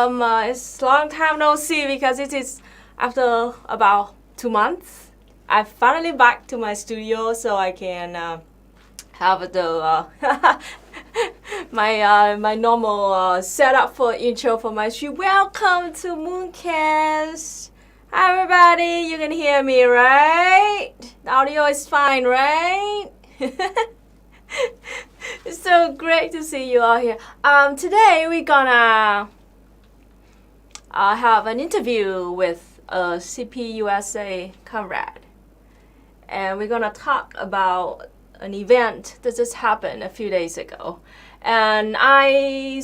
It's long time no see because it is after about 2 months. I finally back to my studio so I can have the my normal setup for intro for my stream. Welcome to Mooncast. Hi everybody, you can hear me, right? The audio is fine, right? It's so great to see you all here. Today we're gonna have an interview with a CPUSA Comrade, and we're gonna talk about an event that just happened a few days ago. And I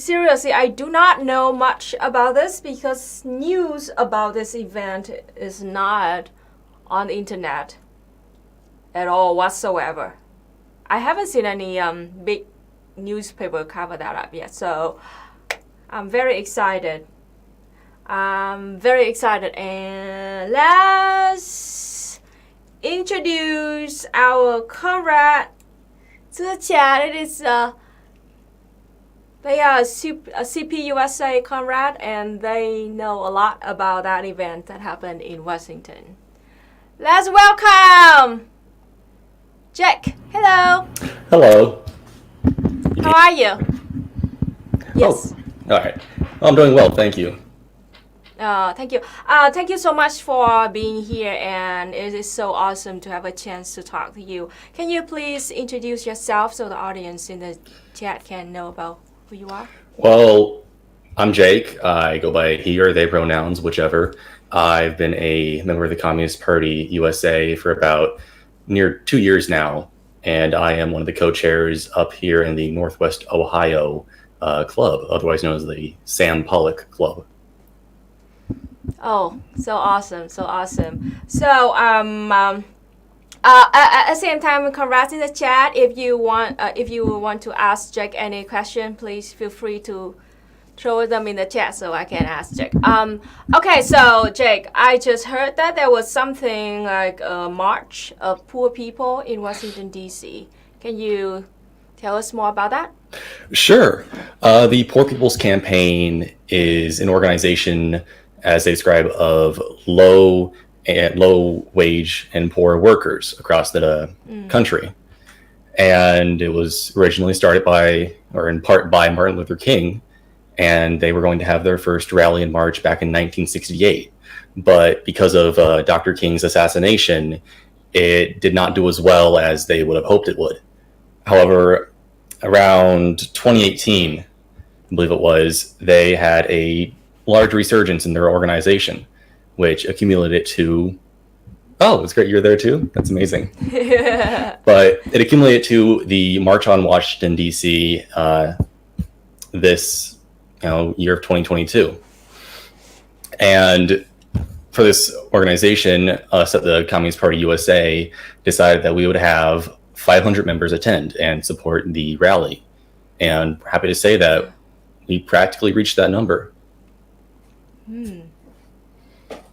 do not know much about this because news about this event is not on the internet at all whatsoever. I haven't seen any big newspaper cover that up yet, so I'm very excited. And let's introduce our comrade to the chat. It is they are a CPUSA comrade, and they know a lot about that event that happened in Washington. Let's welcome Jack. Hello. Hello. How are you? Yes. Oh, all right. I'm doing well, thank you. Thank you. Thank you so much for being here, and it is so awesome to have a chance to talk to you. Can you please introduce yourself so the audience in the chat can know about who you are? Well, I'm Jake. I go by he or they pronouns, whichever. I've been a member of the Communist Party USA for about near 2 years now, and I am one of the co-chairs up here in the Northwest Ohio club, otherwise known as the Sam Pollock Club. Oh, so awesome, so awesome. So, at the same time, congrats in the chat. If you want to ask Jack any question, please feel free to throw them in the chat so I can ask Jack. Okay, so Jake, I just heard that there was something like a march of poor people in Washington, D.C. Can you tell us more about that? Sure. The Poor People's Campaign is an organization, as they describe, of low wage and poor workers across the country. And it was originally started by, or in part by, Martin Luther King. And they were going to have their first rally and march back in 1968. But because of Dr. King's assassination, it did not do as well as they would have hoped it would. However, around 2018, I believe it was, they had a large resurgence in their organization, which accumulated to, oh, it's great you're there too. That's amazing. But it accumulated to the March on Washington, D.C. This year of 2022. And for this organization, us at the Communist Party USA decided that we would have 500 members attend and support the rally. And we're happy to say that we practically reached that number.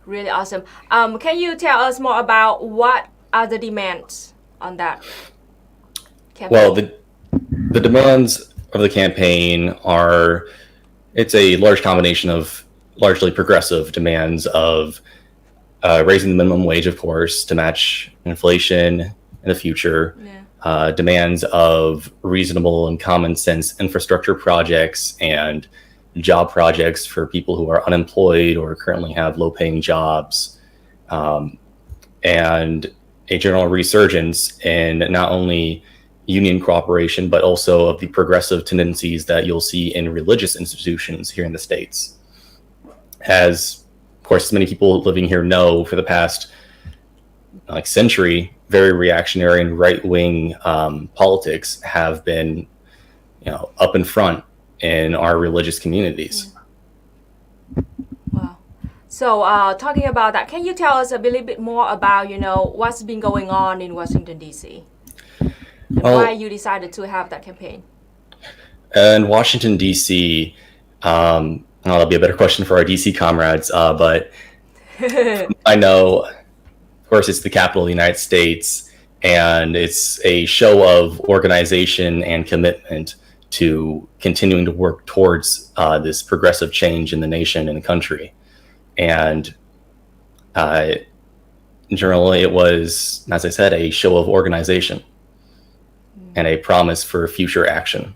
Really awesome. Can you tell us more about what are the demands on that campaign? Well, the demands of the campaign are, it's a large combination of largely progressive demands of raising the minimum wage, of course, to match inflation in the future. Yeah. Demands of reasonable and common sense infrastructure projects and job projects for people who are unemployed or currently have low-paying jobs, and a general resurgence in not only union cooperation, but also of the progressive tendencies that you'll see in religious institutions here in the States. As, of course, many people living here know, for the past century, very reactionary and right-wing politics have been, up in front in our religious communities. Wow. So talking about that, can you tell us a little bit more about, what's been going on in Washington, D.C.? Why you decided to have that campaign? In Washington, D.C., that'll be a better question for our D.C. comrades, but I know, of course, it's the capital of the United States, and it's a show of organization and commitment to continuing to work towards this progressive change in the nation and the country. And generally, it was, as I said, a show of organization and a promise for future action.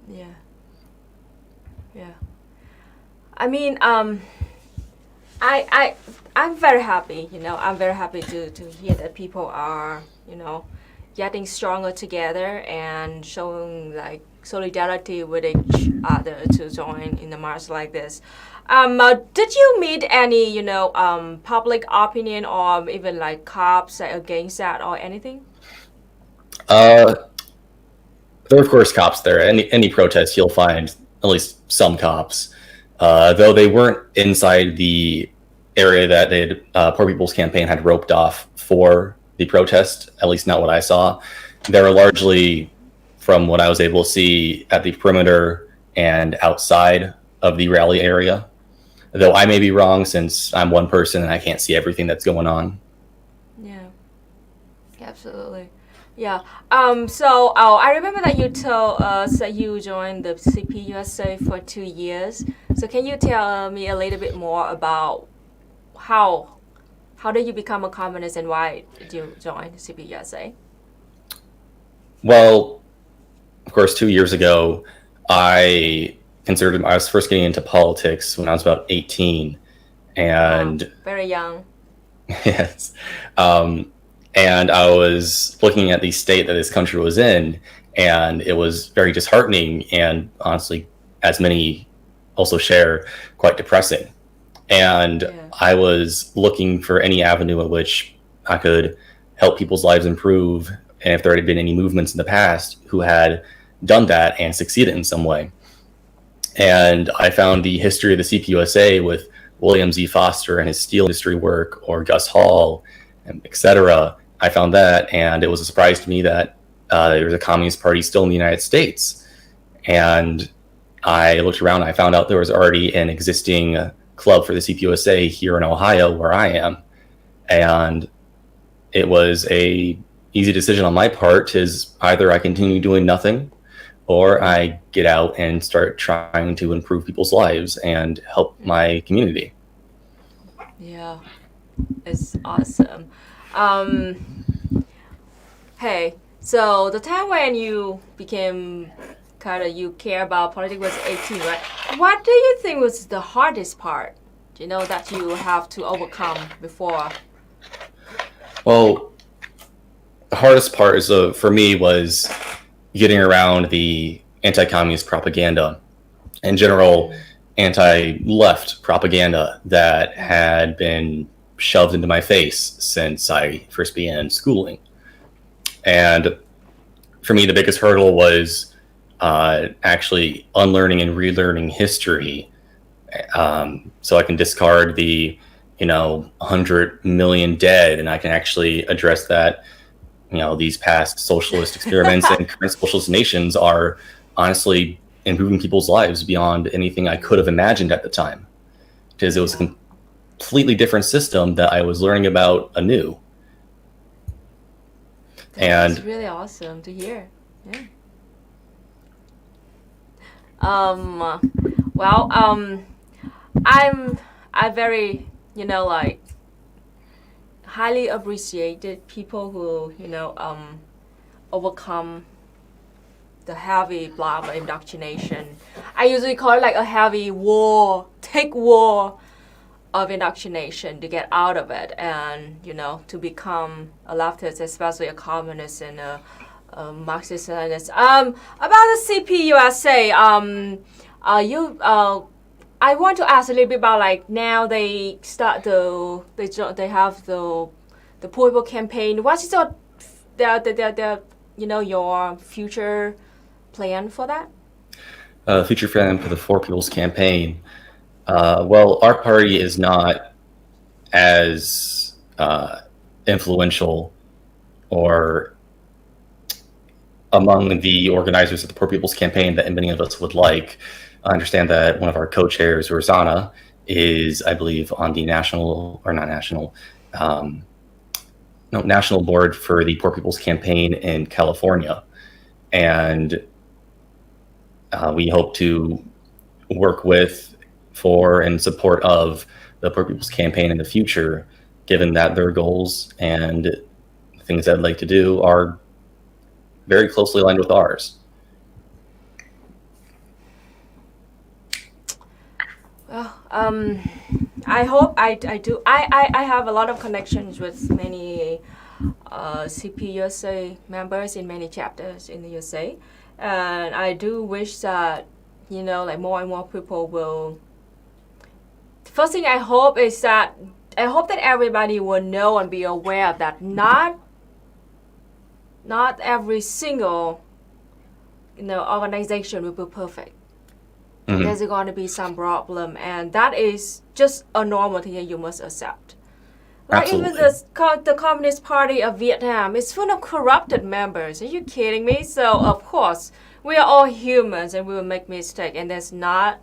Yeah. Yeah. I mean, I'm very happy, I'm very happy to hear that people are, getting stronger together and showing like solidarity with each other to join in the march like this. Did you meet any, public opinion or even like cops against that or anything? There are, of course, cops there. Any protest, you'll find at least some cops. Though they weren't inside the area that Poor People's Campaign had roped off for the protest, at least not what I saw. They were largely, from what I was able to see, at the perimeter and outside of the rally area. Though I may be wrong, since I'm one person and I can't see everything that's going on. Yeah, absolutely. Yeah. So I remember that you told us that you joined the CPUSA for 2 years. So can you tell me a little bit more about how did you become a communist and why did you join CPUSA? Well, of course, 2 years ago, I was first getting into politics when I was about 18, and Wow, very young. yes. And I was looking at the state that this country was in, and it was very disheartening and honestly, as many also share, quite depressing. And Yeah. I was looking for any avenue in which I could help people's lives improve, and if there had been any movements in the past who had done that and succeeded in some way. And I found the history of the CPUSA with William Z. Foster and his steel industry work, or Gus Hall, etc. I found that, and it was a surprise to me that there was a Communist Party still in the United States. And I looked around, and I found out there was already an existing club for the CPUSA here in Ohio, where I am. And it was a easy decision on my part, is either I continue doing nothing, or I get out and start trying to improve people's lives and help my community. Yeah, it's awesome. Hey, so the time when you became you care about politics was 18, right? What do you think was the hardest part, that you have to overcome before? Well, the hardest part is, for me, was getting around the anti-communist propaganda, in general, anti-left propaganda that had been shoved into my face since I first began schooling. And for me, the biggest hurdle was actually unlearning and relearning history, so I can discard the 100 million dead, and I can actually address that these past socialist experiments and current socialist nations are honestly improving people's lives beyond anything I could have imagined at the time, because it was a completely different system that I was learning about anew. That's really awesome to hear. Yeah. Well, I very, highly appreciated people who, overcome the heavy blob of indoctrination. I usually call it like a heavy thick war of indoctrination to get out of it and, to become a leftist, especially a communist and a Marxist Leninist. About the CPUSA, I want to ask a little bit about now they have the Poor People campaign. What is your future plan for that? Future plan for the Poor People's Campaign. Well, our party is not as influential or among the organizers of the Poor People's Campaign that many of us would like. I understand that one of our co-chairs, Rosanna, is, I believe, on the national board for the Poor People's Campaign in California. And We hope to work with, for, and support of the Poor People's Campaign in the future, given that their goals and things that I'd like to do are very closely aligned with ours. Well, I hope I do. I have a lot of connections with many CPUSA members in many chapters in the USA, and I do wish that like more and more people will. First thing I hope is that everybody will know and be aware of that not every single organization will be perfect. Mm-hmm. There's going to be some problem, and that is just a normal thing that you must accept. Like Absolutely. Even the Communist Party of Vietnam is full of corrupted members. Are you kidding me? So of course we are all humans and we will make mistakes, and there's not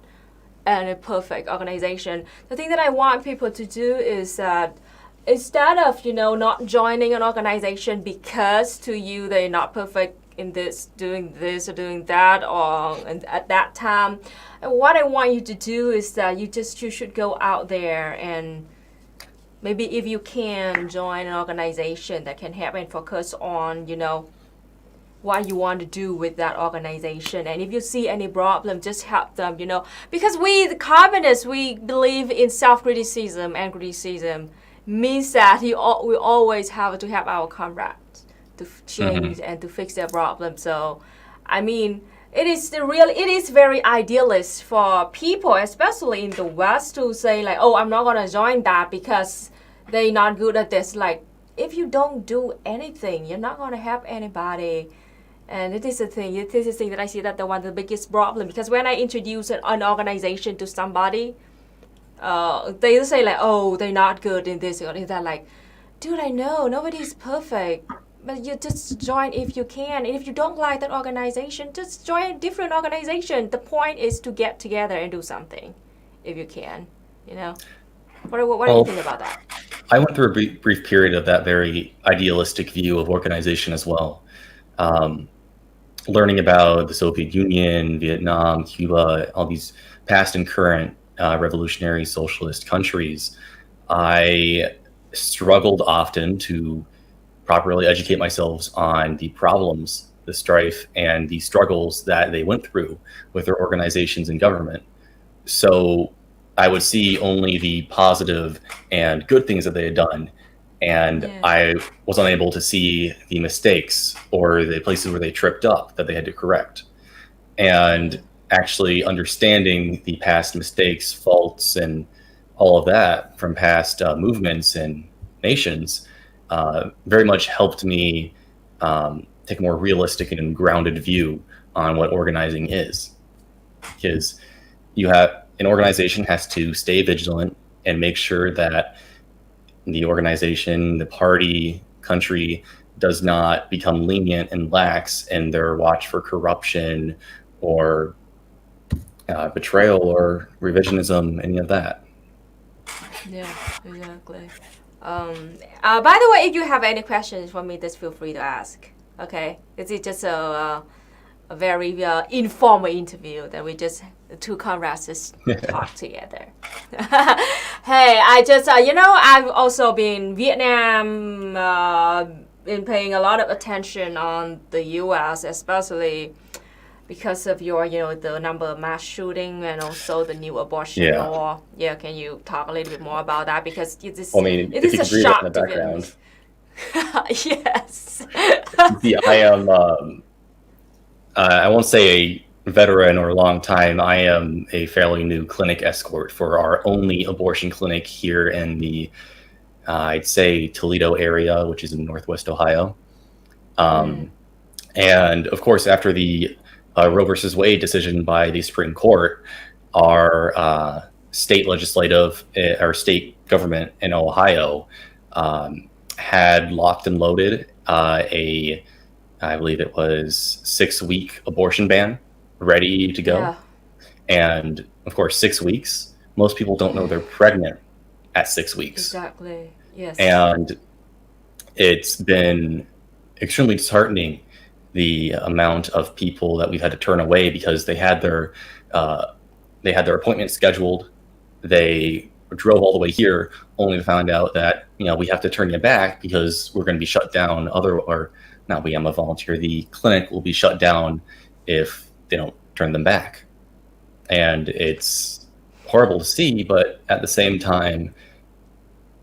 any perfect organization. The thing that I want people to do is that instead of not joining an organization because to you they're not perfect in doing this or doing that or at that time, and what I want you to do is that you should go out there and maybe if you can join an organization that can help and focus on what you want to do with that organization, and if you see any problem, just help them. Because we the communists, we believe in self-criticism, and criticism means that we always have to help our comrades to change mm-hmm. and to fix their problem. So I mean, it is very idealist for people, especially in the West, to say like, oh, I'm not gonna join that because they're not good at this. Like, if you don't do anything, you're not gonna help anybody. And it is the thing. It is the thing that I see that the one of the biggest problem, because when I introduce an organization to somebody, they just say like, oh, they're not good in this or in that. Like, dude, I know nobody's perfect, but you just join if you can. And if you don't like that organization, just join a different organization. The point is to get together and do something, if you can. What do you think about that? I went through a brief period of that very idealistic view of organization as well. Learning about the Soviet Union, Vietnam, Cuba, all these past and current revolutionary socialist countries, I struggled often to properly educate myself on the problems, the strife, and the struggles that they went through with their organizations and government. So I would see only the positive and good things that they had done, and yeah. I was unable to see the mistakes or the places where they tripped up that they had to correct. And actually understanding the past mistakes, faults, and all of that from past movements and nations very much helped me take a more realistic and grounded view on what organizing is. Because an organization has to stay vigilant and make sure that the organization, the party, country does not become lenient and lax in their watch for corruption or betrayal or revisionism, any of that. Yeah, exactly. By the way, if you have any questions for me, just feel free to ask. Okay, this is just a very informal interview that we just the two comrades just talk together. Hey, I just I've also been Vietnam, been paying a lot of attention on the U.S., especially because of your the number of mass shooting and also the new abortion law. Yeah, can you talk a little bit more about that, because it is a shock to Vietnamese. Yes. See, I am. I won't say a veteran or a long time. I am a fairly new clinic escort for our only abortion clinic here in the, I'd say, Toledo area, which is in Northwest Ohio. And of course, after the Roe versus Wade decision by the Supreme Court, our state legislative, our state government in Ohio had locked and loaded I believe it was 6-week abortion ban ready to go. Yeah. And of course, 6 weeks, most people don't know they're pregnant at 6 weeks. Exactly. Yes. And it's been extremely disheartening the amount of people that we've had to turn away because they had their appointment scheduled. They drove all the way here only to find out that, we have to turn you back because we're going to be shut down. I'm a volunteer. The clinic will be shut down if they don't turn them back. And it's horrible to see, but at the same time,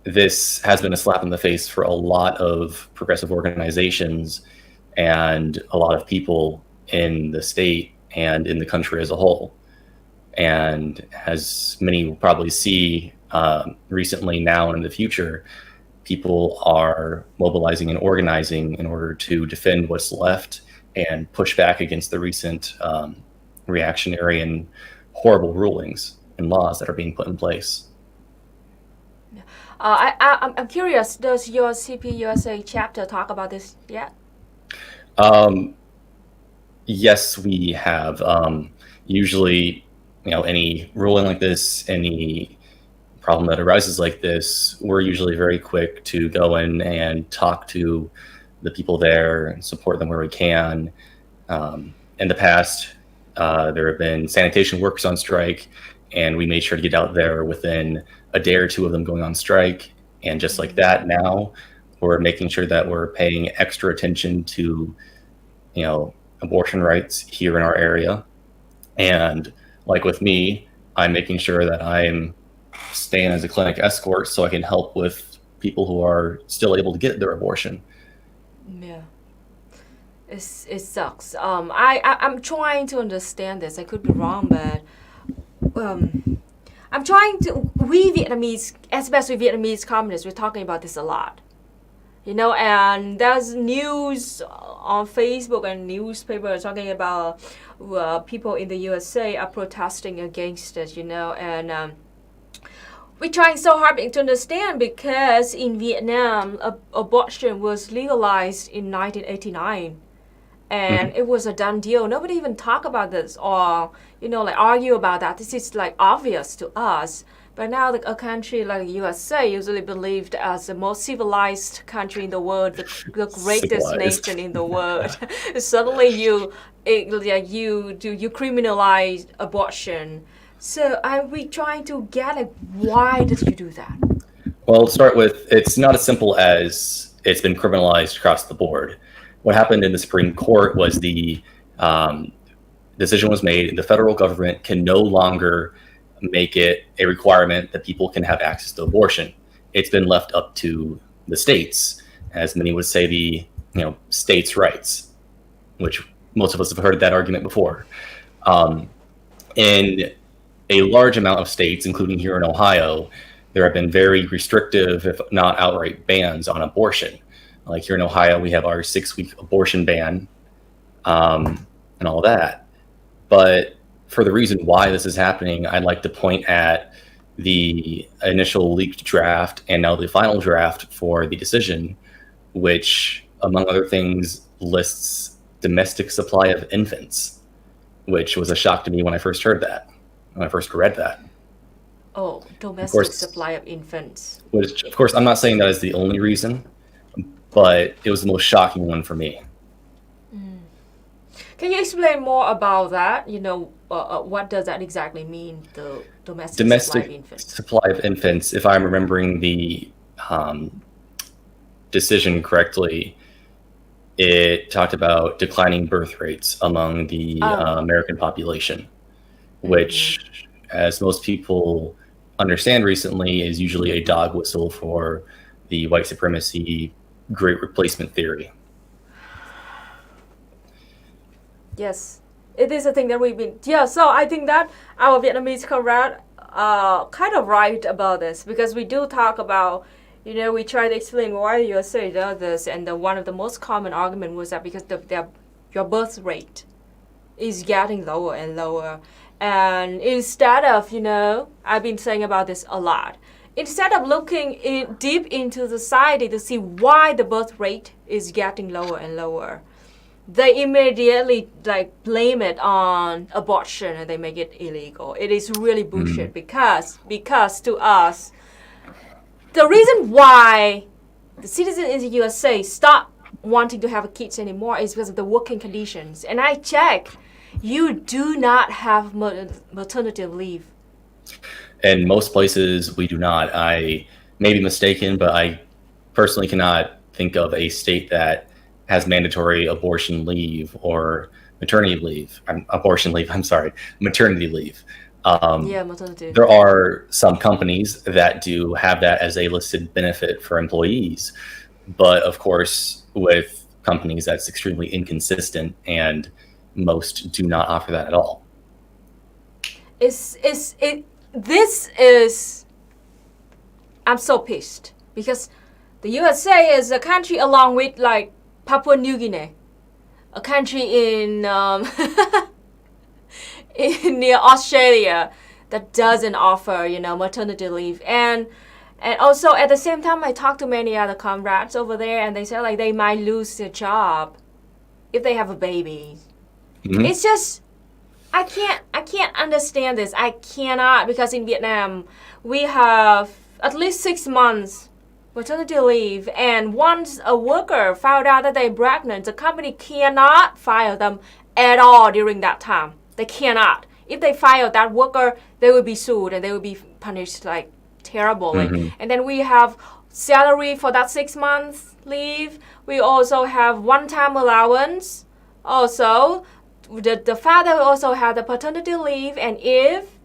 this has been a slap in the face for a lot of progressive organizations and a lot of people in the state and in the country as a whole. And as many will probably see recently, now and in the future, people are mobilizing and organizing in order to defend what's left and push back against the recent reactionary and horrible rulings and laws that are being put in place. I'm curious, does your CPUSA chapter talk about this yet? Yes, we have. Usually, any ruling like this, any problem that arises like this, we're usually very quick to go in and talk to the people there and support them where we can. In the past, there have been sanitation workers on strike, and we made sure to get out there within a day or two of them going on strike. And just like that, now we're making sure that we're paying extra attention to, abortion rights here in our area. And like with me, I'm making sure that I'm staying as a clinic escort so I can help with people who are still able to get their abortion. Yeah. It sucks. I'm trying to understand this. I could be wrong, but I'm trying to. We Vietnamese, especially Vietnamese communists, we're talking about this a lot. And there's news on Facebook and newspapers talking about people in the USA are protesting against it, and we're trying so hard to understand because in Vietnam, abortion was legalized in 1989. And it was a done deal. Nobody even talk about this or, argue about that. This is obvious to us. But now a country like the USA, usually believed as the most civilized country in the world, the greatest nation in the world, suddenly you criminalize abortion. So are we trying to get why did you do that? Well, to start with, it's not as simple as it's been criminalized across the board. What happened in the Supreme Court was the decision was made. The federal government can no longer make it a requirement that people can have access to abortion. It's been left up to the states, as many would say, the states' rights, which most of us have heard that argument before. In a large amount of states, including here in Ohio, there have been very restrictive, if not outright bans on abortion. Like here in Ohio, we have our 6-week abortion ban and all that. But for the reason why this is happening, I'd like to point at the initial leaked draft and now the final draft for the decision, which, among other things, lists domestic supply of infants, which was a shock to me when I first read that. Oh, domestic supply of infants. Which, of course, I'm not saying that is the only reason, but it was the most shocking one for me. Can you explain more about that? What does that exactly mean, the domestic supply of infants? If I'm remembering the decision correctly, it talked about declining birth rates among the American population, which, as most people understand recently, is usually a dog whistle for the white supremacy great replacement theory. Yes, it is a thing that we've been. Yeah, so I think that our Vietnamese comrade kind of right about this, because we do talk about, we try to explain why the USA does this, and one of the most common argument was that because your birth rate is getting lower and lower, and instead of, I've been saying about this a lot, instead of looking deep into society to see why the birth rate is getting lower and lower, they immediately blame it on abortion and they make it illegal. It is really bullshit because to us, the reason why the citizens in the USA stop wanting to have kids anymore is because of the working conditions. And I check, you do not have maternity leave. In most places, we do not. I may be mistaken, but I personally cannot think of a state that has mandatory abortion leave or maternity leave. Abortion leave, I'm sorry, maternity leave. Maternity. There are some companies that do have that as a listed benefit for employees. But of course, with companies, that's extremely inconsistent, and most do not offer that at all. I'm so pissed because the USA is a country along with like Papua New Guinea, a country in near Australia that doesn't offer, maternity leave. And also at the same time, I talked to many other comrades over there, and they said like they might lose their job if they have a baby. Mm-hmm. It's just I can't understand this. I cannot, because in Vietnam we have at least 6 months maternity leave, and once a worker found out that they're pregnant, the company cannot fire them at all during that time. They cannot. If they fire that worker, they will be sued and they will be punished like terribly. Mm-hmm. And then we have salary for that 6 months leave. We also have one-time allowance. Also, the father also had the paternity leave, and if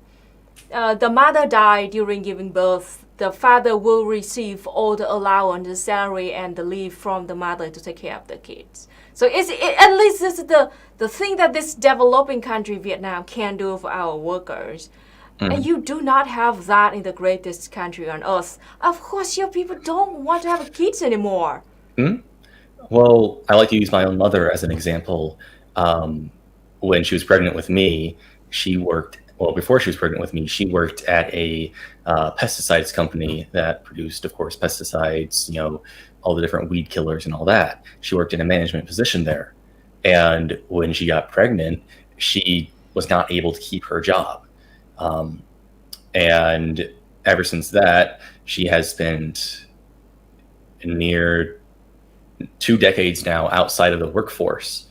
the mother died during giving birth, the father will receive all the allowance, the salary, and the leave from the mother to take care of the kids. So at least this is the thing that this developing country, Vietnam, can do for our workers. Mm-hmm. And you do not have that in the greatest country on earth. Of course, your people don't want to have kids anymore. Mm-hmm. Well, I like to use my own mother as an example. When she was pregnant with me, before she was pregnant with me, she worked at a pesticides company that produced, of course, pesticides, all the different weed killers and all that. She worked in a management position there. And when she got pregnant, she was not able to keep her job. And ever since that, she has spent near 2 decades now outside of the workforce.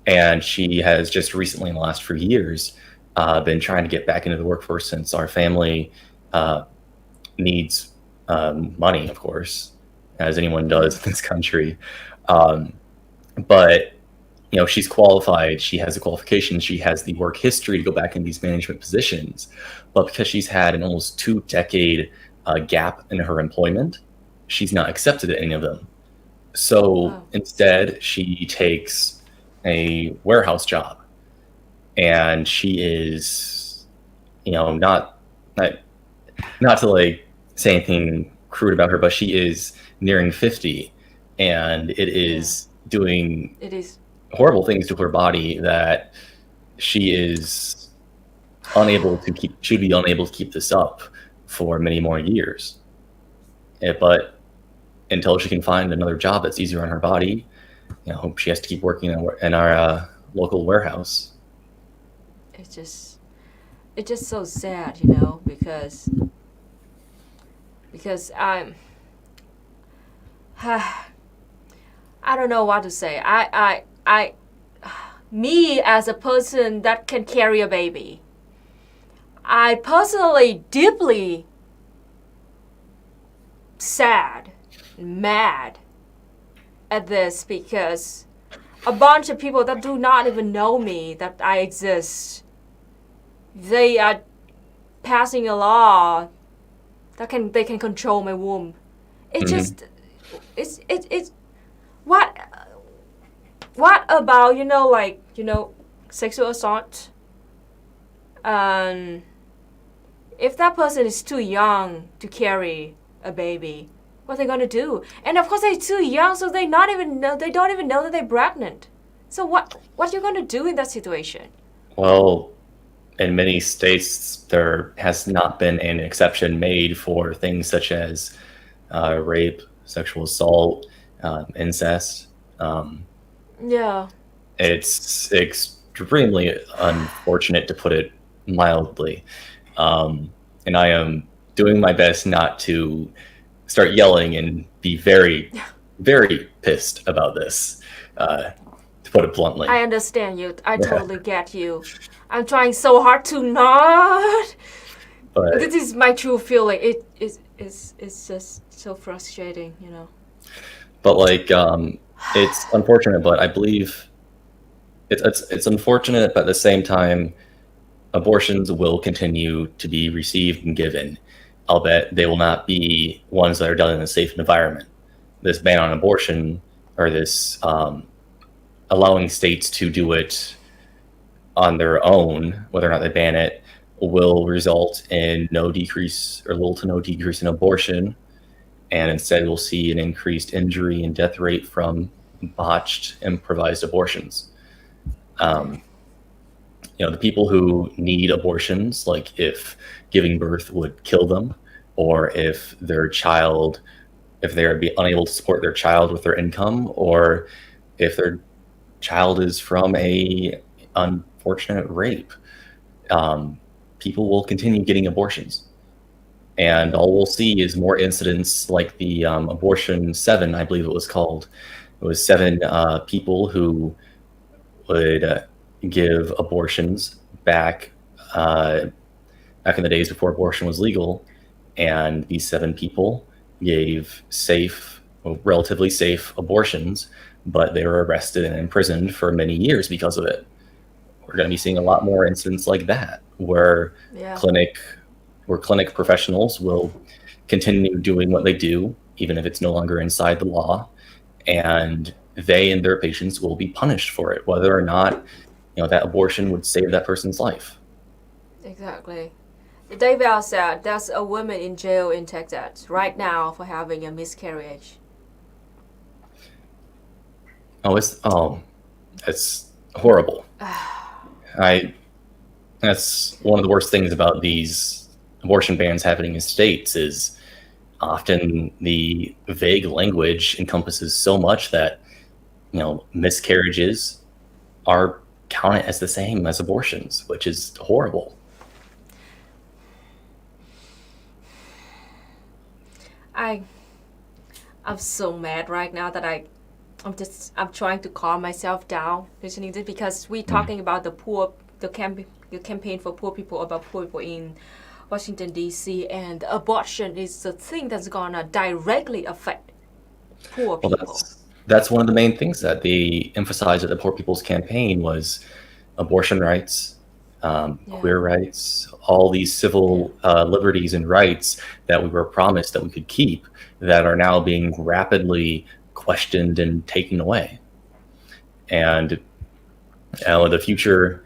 And she has just recently, in the last few years, been trying to get back into the workforce, since our family needs money, of course, as anyone does in this country. But, she's qualified. She has the qualifications. She has the work history to go back in these management positions. But because she's had an almost 2-decade gap in her employment, she's not accepted at any of them. So instead, she takes a warehouse job, and she is, not to like say anything crude about her, but she is nearing 50, and it is doing horrible things to her body that she is should be unable to keep this up for many more years. But until she can find another job that's easier on her body, she has to keep working in our local warehouse. It's just so sad, because I don't know what to say. Me as a person that can carry a baby, I personally deeply sad, mad at this, because a bunch of people that do not even know me, that I exist, they are passing a law that they can control my womb. It just it's what about sexual assault? If that person is too young to carry a baby, what are they gonna do? And of course they're too young, so they don't even know that they're pregnant. So what are you gonna do in that situation? Well, in many states there has not been an exception made for things such as rape, sexual assault, incest. It's extremely unfortunate, to put it mildly. And I am doing my best not to start yelling and be very very pissed about this, to put it bluntly. I understand you. I totally get you. I'm trying so hard to not. But This is my true feeling. It's just so frustrating, you know. but like it's unfortunate, but I believe it's unfortunate, but at the same time, abortions will continue to be received and given. I'll bet they will not be ones that are done in a safe environment. This ban on abortion, or this allowing states to do it on their own, whether or not they ban it, will result in no decrease or little to no decrease in abortion. And instead, we'll see an increased injury and death rate from botched improvised abortions. The people who need abortions, like if giving birth would kill them, or if they're be unable to support their child with their income, or if their child is from a unfortunate rape, people will continue getting abortions. And all we'll see is more incidents like the abortion 7, I believe it was called. It was 7 people who would give abortions back in the days before abortion was legal, and these 7 people gave relatively safe abortions, but they were arrested and imprisoned for many years because of it. We're going to be seeing a lot more incidents like that, where clinic professionals will continue doing what they do, even if it's no longer inside the law, and they and their patients will be punished for it, whether or not that abortion would save that person's life. Exactly. David said there's a woman in jail in Texas right now for having a miscarriage. It's horrible. That's one of the worst things about these abortion bans happening in states, is often the vague language encompasses so much that miscarriages are counted as the same as abortions, which is horrible. I'm so mad right now that I'm trying to calm myself down listening to this, because we're talking about the campaign for poor people, about poor people in Washington D.C., and abortion is the thing that's gonna directly affect poor people. Well, that's one of the main things that they emphasized at the Poor People's Campaign was abortion rights, queer rights, all these civil liberties and rights that we were promised that we could keep, that are now being rapidly questioned and taken away. And the future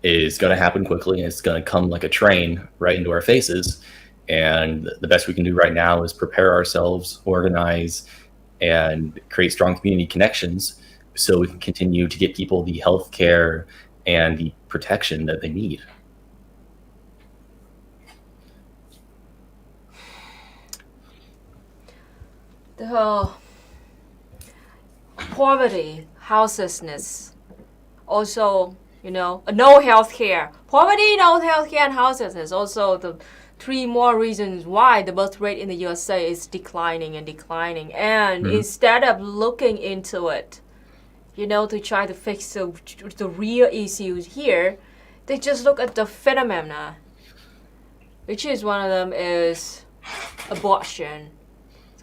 is going to happen quickly, and it's going to come like a train right into our faces. And the best we can do right now is prepare ourselves, organize, and create strong community connections so we can continue to get people the health care and the protection that they need. The whole poverty, houselessness, also, no health care. Poverty, no health care, and houselessness. Also, the 3 more reasons why the birth rate in the USA is declining and declining. And instead of looking into it, to try to fix the real issues here, they just look at the phenomena, which is one of them is abortion.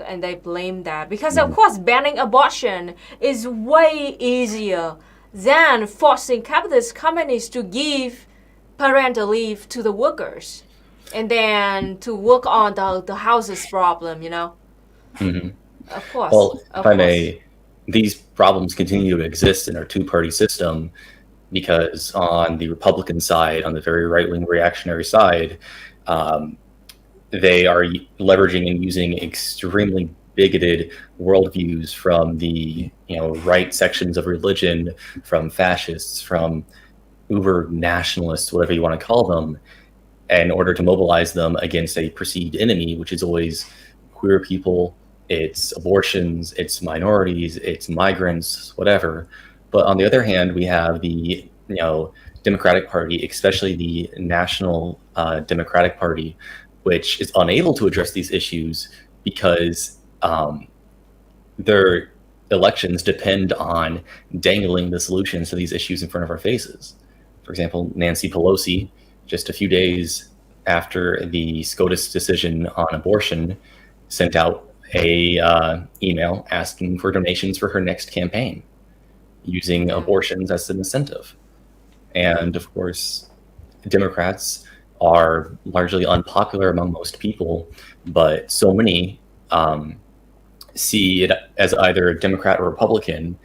And they blame that because, of course, banning abortion is way easier than forcing capitalist companies to give parental leave to the workers and then to work on the houses problem, Mm-hmm. Of course. Well, if I may, these problems continue to exist in our 2-party system because on the Republican side, on the very right-wing reactionary side, they are leveraging and using extremely bigoted worldviews from the right sections of religion, from fascists, from uber nationalists, whatever you want to call them, in order to mobilize them against a perceived enemy, which is always queer people, it's abortions, it's minorities, it's migrants, whatever. But on the other hand, we have the Democratic Party, especially the National Democratic Party, which is unable to address these issues because their elections depend on dangling the solutions to these issues in front of our faces. For example, Nancy Pelosi, just a few days after the SCOTUS decision on abortion, sent out a email asking for donations for her next campaign, using abortions as an incentive. And of course, Democrats are largely unpopular among most people, but so many see it as either a Democrat or Republican,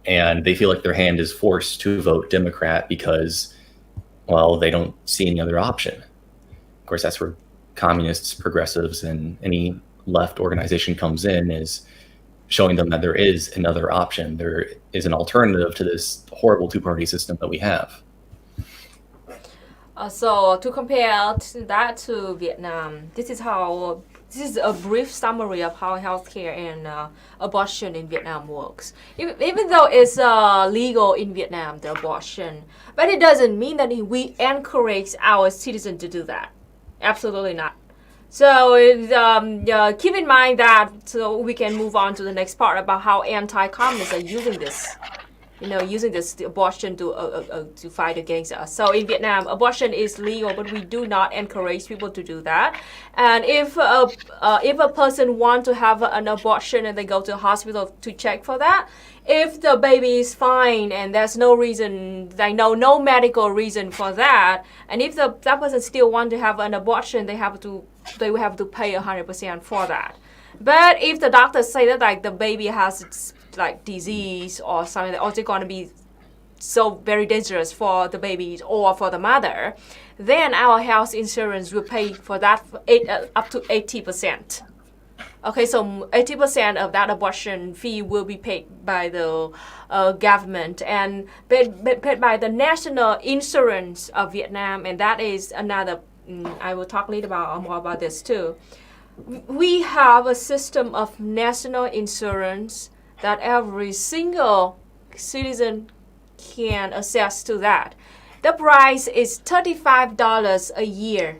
and they feel like their hand is forced to vote Democrat because, well, they don't see any other option. Of course, that's where communists, progressives, and any left organization comes in, is showing them that there is another option. There is an alternative to this horrible two-party system that we have. So to compare that to Vietnam, this is a brief summary of how healthcare and abortion in Vietnam works. Even though it's legal in Vietnam, the abortion, but it doesn't mean that we encourage our citizens to do that. Absolutely not. So keep in mind that, so we can move on to the next part about how anti-communists are using this. Using this abortion to fight against us. So in Vietnam, abortion is legal, but we do not encourage people to do that. And if a person wants to have an abortion and they go to the hospital to check for that, if the baby is fine and there's no reason, they know no medical reason for that, and if that person still want to have an abortion, they will have to pay 100% for that. But if the doctors say that like the baby has like disease or something, or it's going to be so very dangerous for the baby or for the mother, then our health insurance will pay for that up to 80%. Okay, so 80% of that abortion fee will be paid by the government and paid by the national insurance of Vietnam, and that is another. I will talk later more about this too. We have a system of national insurance that every single citizen can access to that. The price is $35 a year.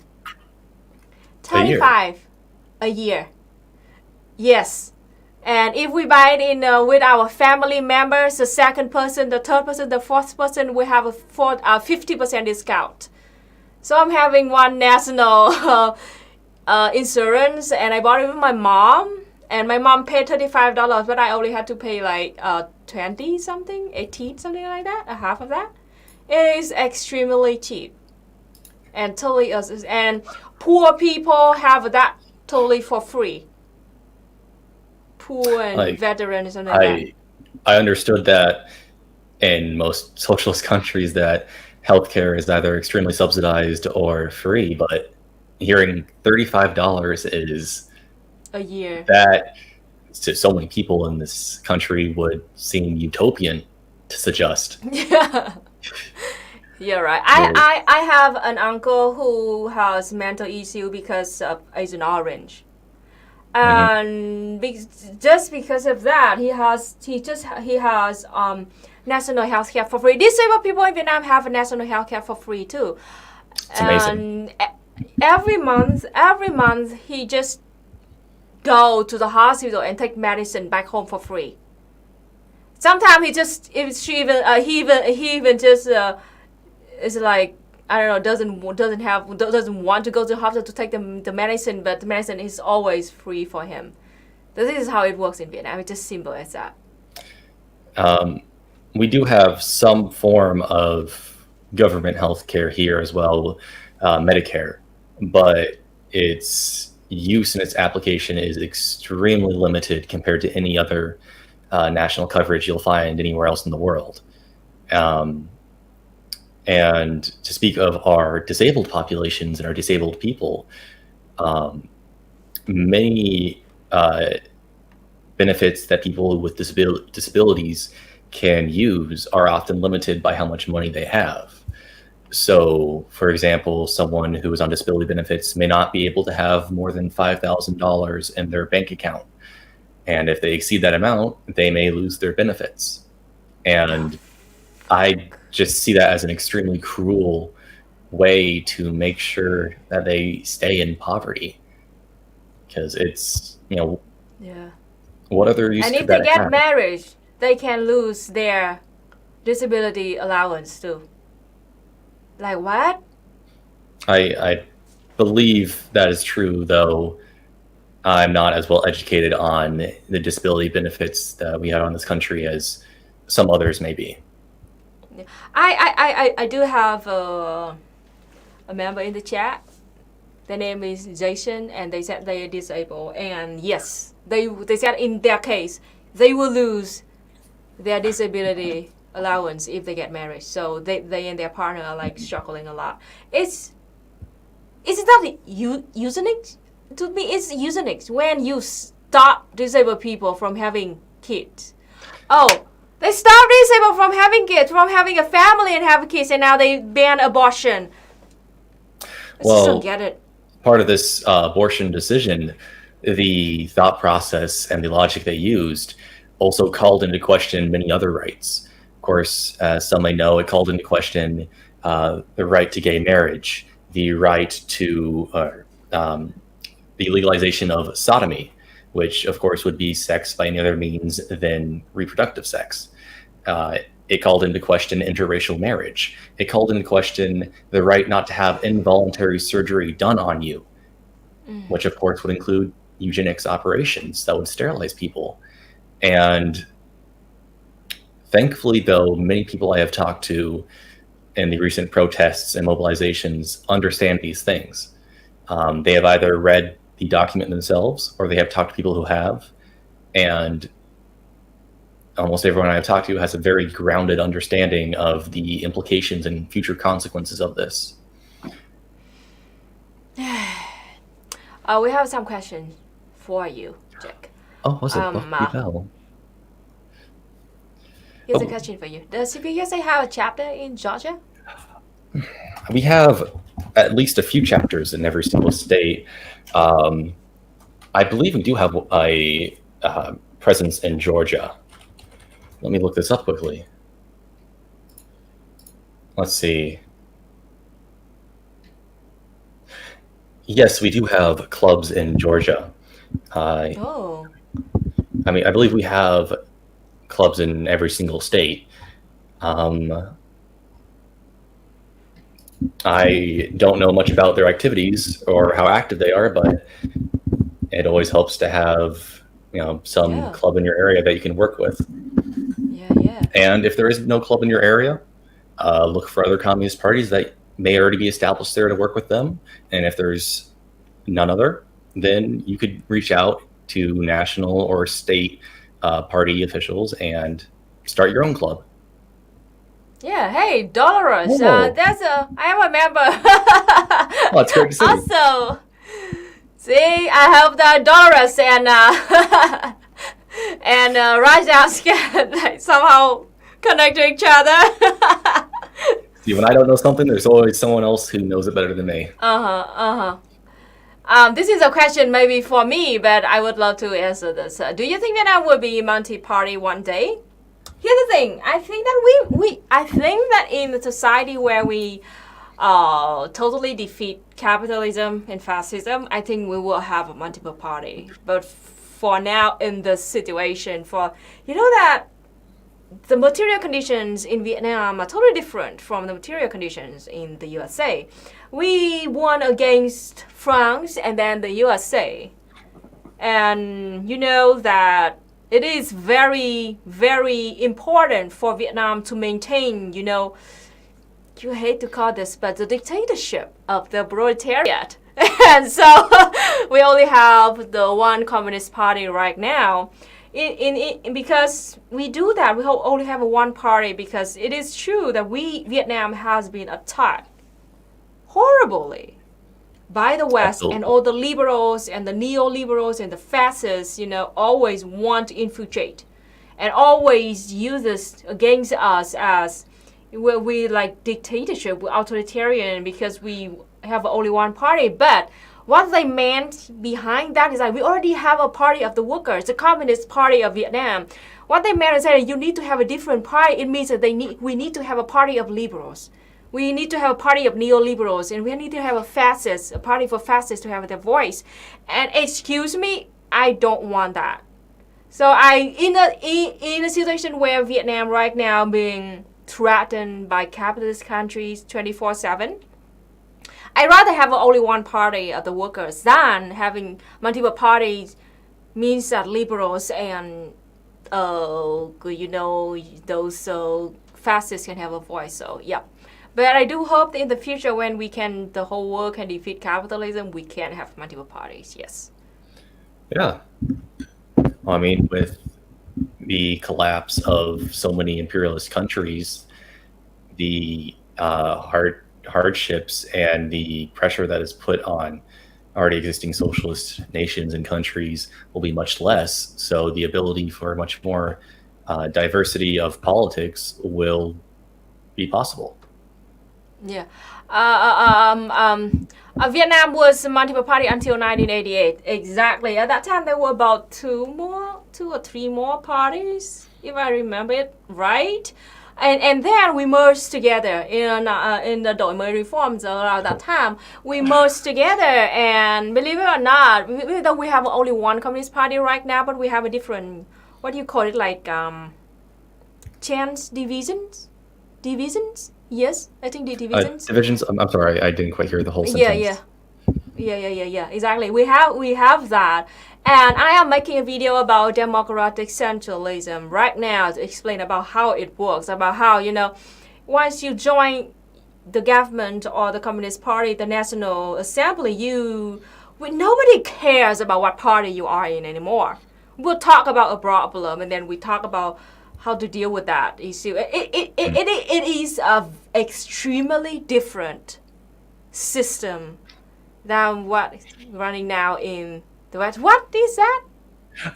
$35 a year. Yes. And if we buy it in with our family members, the second person, the third person, the fourth person, we have a 50% discount. So I'm having one national insurance, and I bought it with my mom. And my mom paid $35, but I only had to pay like 20 something, 18 something like that, a half of that. It is extremely cheap, and totally. And poor people have that totally for free. Poor and veterans and something. I understood that in most socialist countries that healthcare is either extremely subsidized or free, but hearing $35 is a year, that to so many people in this country would seem utopian to suggest. Yeah. You're right. I have an uncle who has mental issue because of Agent Orange, and just because of that, he has national health care for free. Disabled people in Vietnam have national health care for free too. It's amazing. And every month he just go to the hospital and take medicine back home for free. Sometimes he even just is like, I don't know, doesn't want to go to the hospital to take the medicine, but the medicine is always free for him. This is how it works in Vietnam. It's just simple as that. We do have some form of government health care here as well, Medicare, but its use and its application is extremely limited compared to any other national coverage you'll find anywhere else in the world. And to speak of our disabled populations and our disabled people, many benefits that people with disabilities can use are often limited by how much money they have. So, for example, someone who is on disability benefits may not be able to have more than $5,000 in their bank account. And if they exceed that amount, they may lose their benefits. And I just see that as an extremely cruel way to make sure that they stay in poverty. Because it's, Yeah. What other use And could if they that get have? married, they can lose their disability allowance too. Like what? I believe that is true, though I'm not as well educated on the disability benefits that we have on this country as some others may be. I do have a member in the chat. Their name is Jason, and they said they are disabled. And yes, they said in their case they will lose their disability allowance if they get married. So they and their partner are like struggling a lot. It's not eugenics. To me, it's eugenics when you stop disabled people from having kids. Oh, they stop disabled from having kids, from having a family and having kids, and now they ban abortion. I just don't get it. Part of this abortion decision, the thought process and the logic they used also called into question many other rights. Of course, as some may know, it called into question the right to gay marriage, the right to the legalization of sodomy, which of course would be sex by any other means than reproductive sex. It called into question interracial marriage. It called into question the right not to have involuntary surgery done on you, which of course would include eugenics operations that would sterilize people. And thankfully, though, many people I have talked to in the recent protests and mobilizations understand these things. They have either read the document themselves or they have talked to people who have. And almost everyone I have talked to has a very grounded understanding of the implications and future consequences of this. We have some questions for you, Jack. Oh, was it? Here's a question for you. Does CPUSA have a chapter in Georgia? We have at least a few chapters in every single state. I believe we do have a presence in Georgia. Let me look this up quickly. Let's see. Yes, we do have clubs in Georgia. I believe we have clubs in every single state. I don't know much about their activities or how active they are, but it always helps to have, some club in your area that you can work with. Yeah. And if there is no club in your area, look for other communist parties that may already be established there to work with them. And if there's none other, then you could reach out to national or state party officials and start your own club. Yeah, hey, Dolores. I am a member. Oh, that's great to see. Also, see, I hope that Dolores and Rajas can somehow connect to each other. See, when I don't know something, there's always someone else who knows it better than me. This is a question maybe for me, but I would love to answer this. Do you think Vietnam will be multi-party one day? Here's the thing. I think that in the society where we totally defeat capitalism and fascism, I think we will have a multiple party. But for now, in this situation, that the material conditions in Vietnam are totally different from the material conditions in the USA. We won against France and then the USA. And you know that it is very, very important for Vietnam to maintain, you hate to call this, but the dictatorship of the proletariat. And so we only have the one communist party right now. Because we do that, we only have one party because it is true that Vietnam has been attacked horribly by the West. Absolutely. And all the liberals and the neoliberals and the fascists, always want to infiltrate and always use this against us as we like dictatorship, we're authoritarian because we have only one party. But what they meant behind that is like we already have a party of the workers, the Communist Party of Vietnam. What they meant is that you need to have a different party. It means that we need to have a party of liberals. We need to have a party of neoliberals, and we need to have a party for fascists to have their voice. And excuse me, I don't want that. So in a situation where Vietnam right now being threatened by capitalist countries 24/7, I'd rather have only one party of the workers than having multiple parties. Means that liberals and those fascists can have a voice. So yeah, but I do hope that in the future when the whole world can defeat capitalism, we can have multiple parties. Yes. Yeah. Well, I mean, with the collapse of so many imperialist countries, the hardships and the pressure that is put on already existing socialist nations and countries will be much less. So the ability for much more diversity of politics will be possible. Yeah. Vietnam was a multiple party until 1988. Exactly. At that time, there were about two or three more parties, if I remember it right. And then we merged together in the đổi mới reforms around that time. We merged together, and believe it or not, even though we have only one Communist Party right now, but we have a different, what do you call it, like chance divisions? Yes, I think the divisions. Divisions. I'm sorry, I didn't quite hear the whole sentence. Yeah. Exactly. We have that, and I am making a video about democratic centralism right now to explain about how it works, about how once you join the government or the Communist Party, the National Assembly, nobody cares about what party you are in anymore. We'll talk about a problem, and then we talk about how to deal with that issue. It is a extremely different system than what's running now in the West. What is that?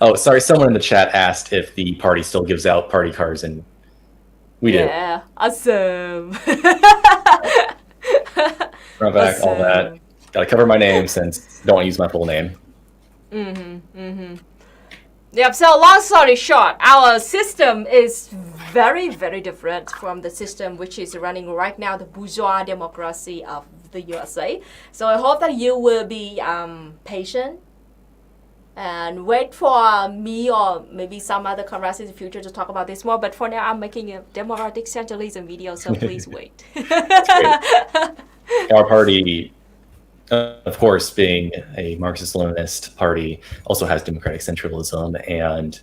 Oh, sorry. Someone in the chat asked if the party still gives out party cards, and we do. Yeah, awesome. Run back all that. Gotta cover my name since I don't use my full name. Yep, so long story short, our system is very, very different from the system which is running right now, the bourgeois democracy of the USA. So I hope that you will be patient and wait for me or maybe some other comrades in the future to talk about this more. But for now, I'm making a democratic centralism video, so please wait. Our party, of course, being a Marxist-Leninist party, also has democratic centralism, and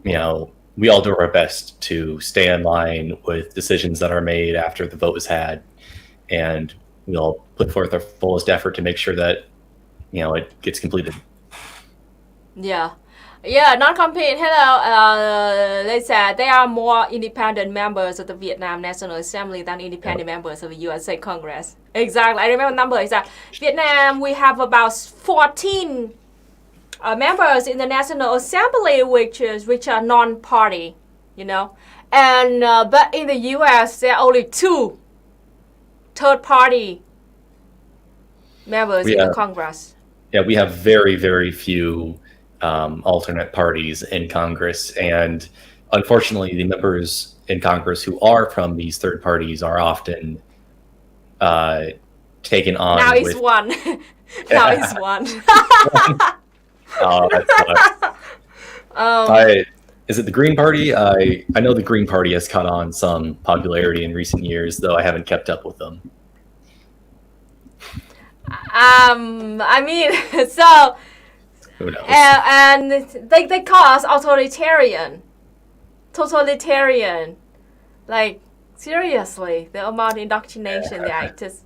we all do our best to stay in line with decisions that are made after the vote is had, and we all put forth our fullest effort to make sure that it gets completed. Yeah, non-compete. Hello. They said there are more independent members of the Vietnam National Assembly than independent members of the USA Congress. Exactly. I remember the number is that Vietnam, we have about 14 members in the National Assembly, which are non-party, and but in the US there are only 2 third-party members in the Congress. Yeah, we have very, very few alternate parties in Congress, and unfortunately the members in Congress who are from these third parties are often taken on. Now it's one. Now it's one. Oh, that is it the Green Party? I know the Green Party has caught on some popularity in recent years, though I haven't kept up with them. I mean, so who knows? And they call us totalitarian. Like seriously, the amount of indoctrination that just.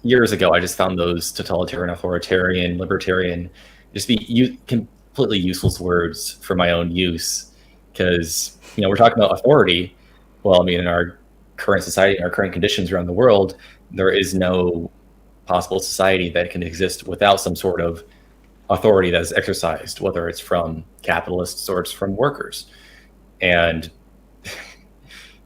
Years ago, I just found those totalitarian, authoritarian, libertarian just be completely useless words for my own use, because we're talking about authority. Well, I mean, in our current society, in our current conditions around the world, there is no possible society that can exist without some sort of authority that is exercised, whether it's from capitalists or it's from workers. And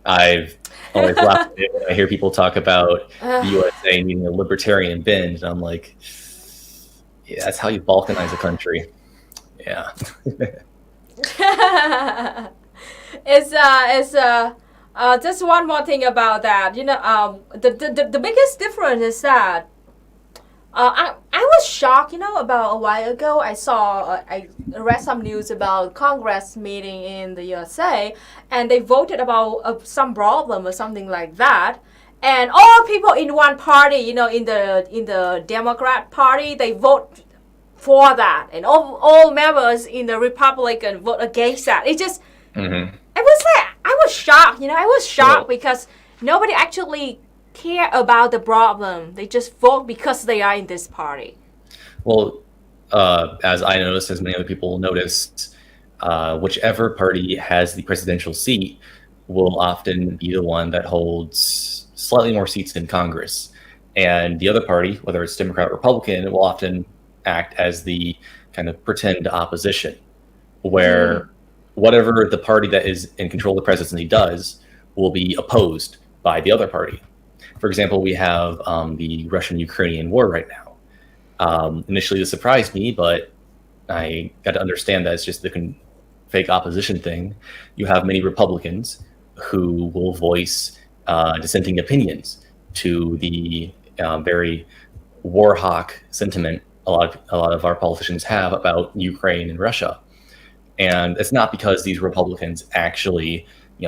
I've always laughed when I hear people talk about the USA needing a libertarian bend, and I'm like, yeah, that's how you balkanize a country. Yeah. It's just one more thing about that. The biggest difference is that I was shocked, about a while ago, I read some news about Congress meeting in the USA, and they voted about some problem or something like that. And all people in one party, in the Democrat Party, they vote for that, and all members in the Republican vote against that. It just, I was like, I was shocked, because nobody actually care about the problem. They just vote because they are in this party. Well, as I noticed, as many other people noticed, whichever party has the presidential seat will often be the one that holds slightly more seats in Congress. And the other party, whether it's Democrat or Republican, will often act as the kind of pretend opposition, where whatever the party that is in control of the presidency does will be opposed by the other party. For example, we have the Russian-Ukrainian war right now. Initially, this surprised me, but I got to understand that it's just the fake opposition thing. You have many Republicans who will voice dissenting opinions to the very war hawk sentiment a lot of our politicians have about Ukraine and Russia. And it's not because these Republicans actually,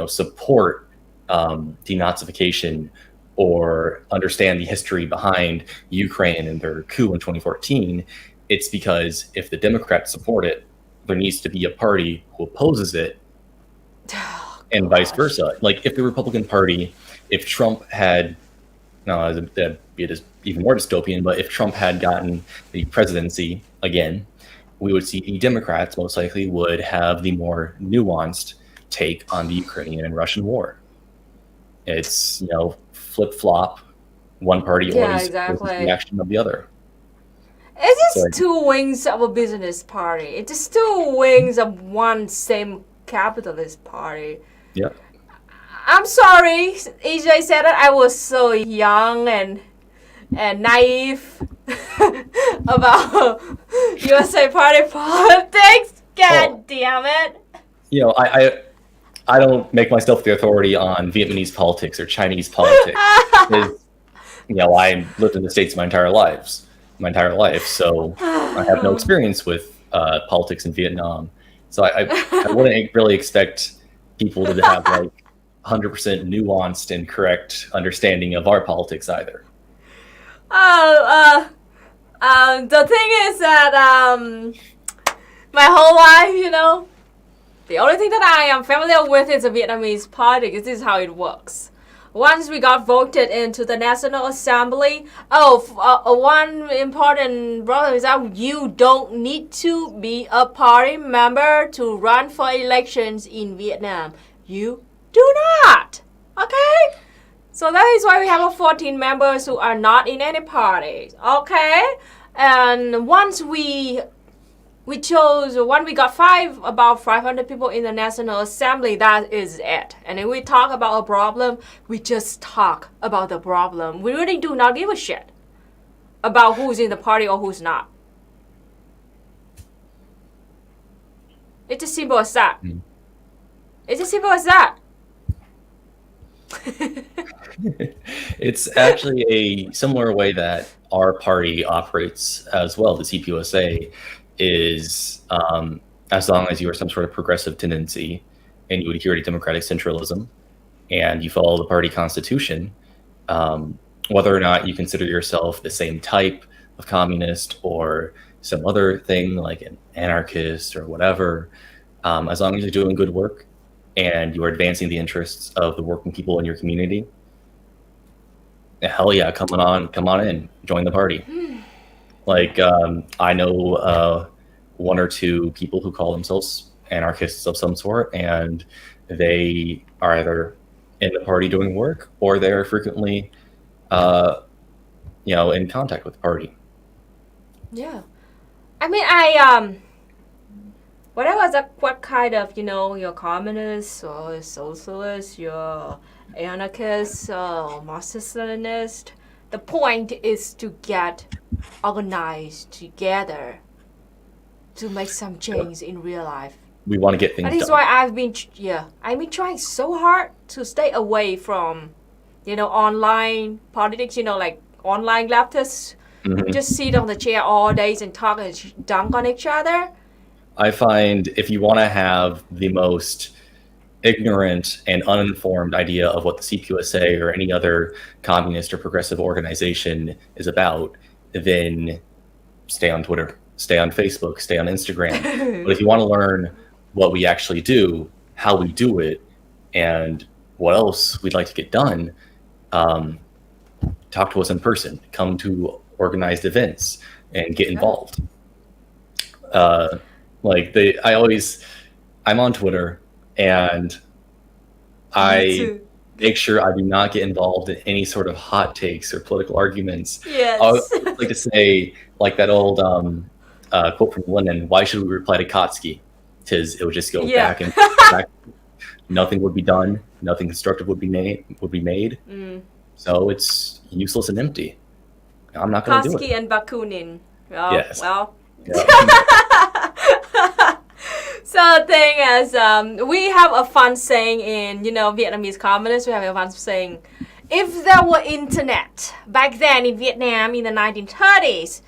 support denazification or understand the history behind Ukraine and their coup in 2014. It's because if the Democrats support it, there needs to be a party who opposes it, and vice versa. Like if the Republican Party, if Trump had, it is even more dystopian, but if Trump had gotten the presidency again, we would see the Democrats most likely would have the more nuanced take on the Ukrainian and Russian war. It's, flip-flop, one party always exactly. the action of the other. It's just two wings of a business party. It's just two wings of one same capitalist party. Yeah. I'm sorry, EJ said that I was so young and naive about USA party politics. God damn it. I don't make myself the authority on Vietnamese politics or Chinese politics. I lived in the States my entire life, so I have no experience with politics in Vietnam. So I wouldn't really expect people to have 100% nuanced and correct understanding of our politics either. The thing is that my whole life, the only thing that I am familiar with is the Vietnamese politics. This is how it works. Once we got voted into the National Assembly, one important problem is that you don't need to be a party member to run for elections in Vietnam. You do not. Okay? So that is why we have 14 members who are not in any party. Okay? And once we chose, when we got about 500 people in the National Assembly, that is it. And if we talk about a problem, we just talk about the problem. We really do not give a shit about who's in the party or who's not. It's as simple as that. It's as simple as that. It's actually a similar way that our party operates as well. The CPUSA is, as long as you are some sort of progressive tendency and you adhere to democratic centralism and you follow the party constitution, whether or not you consider yourself the same type of communist or some other thing like an anarchist or whatever, as long as you're doing good work and you are advancing the interests of the working people in your community, hell yeah, come on in, join the party. I know one or two people who call themselves anarchists of some sort, and they are either in the party doing work or they're frequently, in contact with the party. Yeah. I mean, what kind of, you're communist or socialist, you're anarchist or Marxist-Leninist, the point is to get organized together to make some change in real life. We want to get things done. That is why I've been trying so hard to stay away from, online politics, like online leftists We just sit on the chair all days and talk and dunk on each other. I find if you want to have the most ignorant and uninformed idea of what the CPUSA or any other communist or progressive organization is about, then stay on Twitter, stay on Facebook, stay on Instagram. But if you want to learn what we actually do, how we do it, and what else we'd like to get done, talk to us in person, come to organized events and get involved. I'm on Twitter and I make sure I do not get involved in any sort of hot takes or political arguments. Yes. I would like to say, like that old quote from Lenin, why should we reply to Kotsky? Because it would just go back and back. Nothing would be done. Nothing constructive would be made. So it's useless and empty. I'm not going to do it. Kotsky and Bakunin. Well, yes. Well. Yeah. So the thing is, we have a fun saying in, Vietnamese communists. We have a fun saying, if there were internet back then in Vietnam in the 1930s,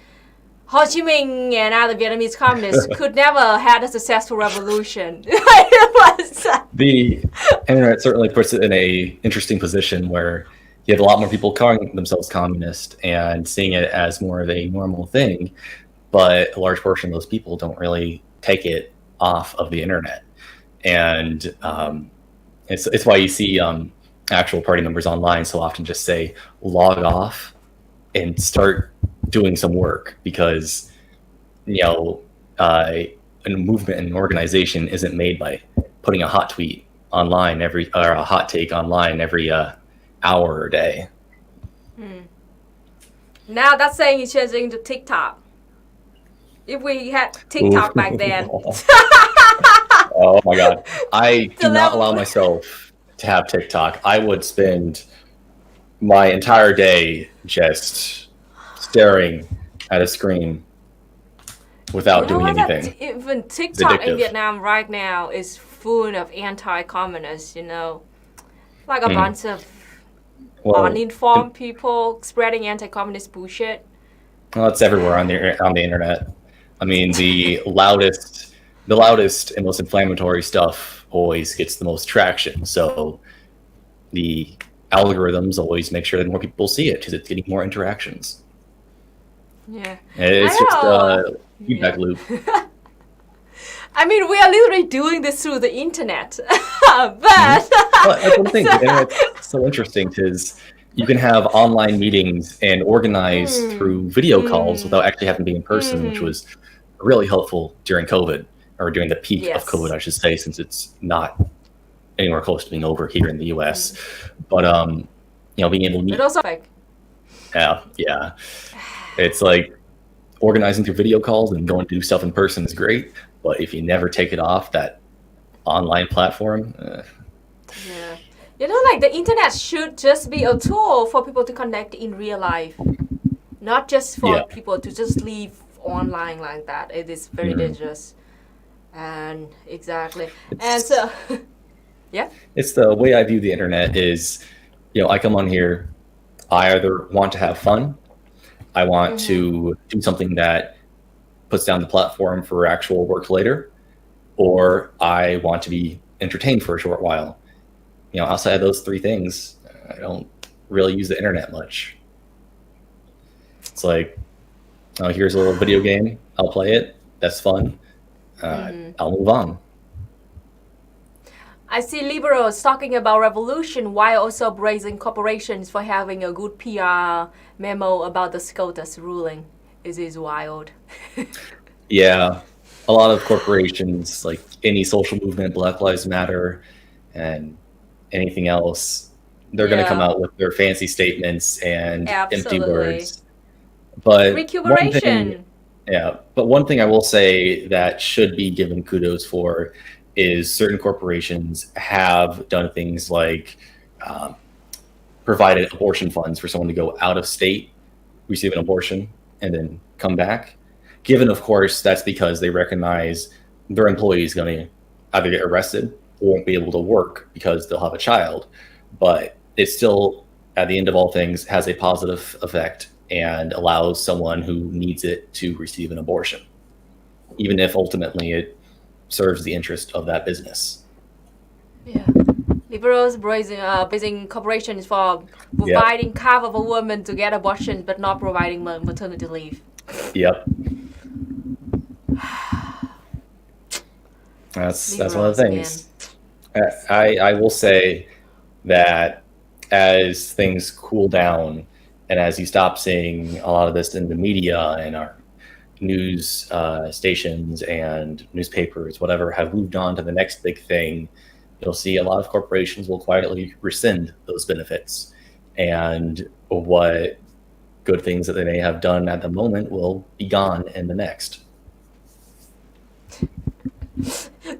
Ho Chi Minh and other Vietnamese communists could never had a successful revolution. The internet certainly puts it in a interesting position where you have a lot more people calling themselves communist and seeing it as more of a normal thing, but a large portion of those people don't really take it off of the internet. And it's why you see actual party members online so often just say log off and start doing some work, because a movement and an organization isn't made by putting a hot tweet online or a hot take online every hour or day. Now that saying is changing to TikTok. If we had TikTok back then. Oh my God. I do not allow myself to have TikTok. I would spend my entire day just staring at a screen without doing anything. Even TikTok in Vietnam right now is full of anti-communists, like a bunch of uninformed people spreading anti-communist bullshit. Well, it's everywhere on the internet. I mean, the loudest and most inflammatory stuff always gets the most traction. So the algorithms always make sure that more people see it because it's getting more interactions. Yeah. It's just a feedback loop. I mean, we are literally doing this through the internet. But that's one thing. The internet's so interesting because you can have online meetings and organize through video calls without actually having to be in person, which was really helpful during COVID, or during the peak of COVID, I should say, since it's not anywhere close to being over here in the US. But being able to meet. But also like. Yeah. It's like organizing through video calls and going to do stuff in person is great, but if you never take it off that online platform. Like the internet should just be a tool for people to connect in real life, not just for people to just live online like that. It is very dangerous. And exactly. And so, It's the way I view the internet is, I come on here, I either want to have fun, I want to do something that puts down the platform for actual work later, or I want to be entertained for a short while. Outside of those three things, I don't really use the internet much. It's like, here's a little video game, I'll play it, that's fun, I'll move on. I see liberals talking about revolution while also praising corporations for having a good PR memo about the SCOTUS ruling. It is wild. Yeah, a lot of corporations, like any social movement, Black Lives Matter, and anything else, they're going to come out with their fancy statements and empty words. But recuperation. One thing I will say that should be given kudos for is certain corporations have done things like provided abortion funds for someone to go out of state, receive an abortion, and then come back. Given, of course, that's because they recognize their employee is going to either get arrested or won't be able to work because they'll have a child. But it still, at the end of all things, has a positive effect and allows someone who needs it to receive an abortion, even if ultimately it serves the interest of that business. Yeah. Liberals raising corporations for Yep. providing half of a woman to get abortion, but not providing maternity leave. Yep. That's one of the things. I will say that as things cool down and as you stop seeing a lot of this in the media and our news stations and newspapers, whatever, have moved on to the next big thing, you'll see a lot of corporations will quietly rescind those benefits. And what good things that they may have done at the moment will be gone in the next.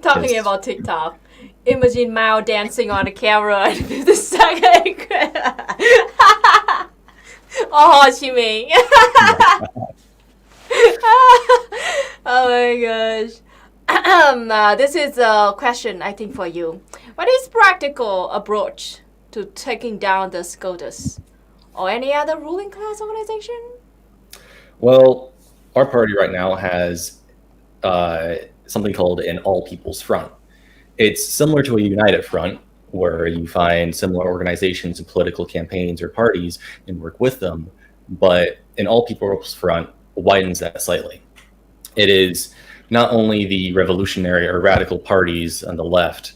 Talking Yes. about TikTok, imagine Mao dancing on the camera in 50 seconds. Oh, Ho Chi Minh. Oh my gosh. This is a question, I think, for you. What is practical approach to taking down the SCOTUS or any other ruling class organization? Well, our party right now has something called an all people's front. It's similar to a united front where you find similar organizations and political campaigns or parties and work with them, but an all people's front widens that slightly. It is not only the revolutionary or radical parties on the left,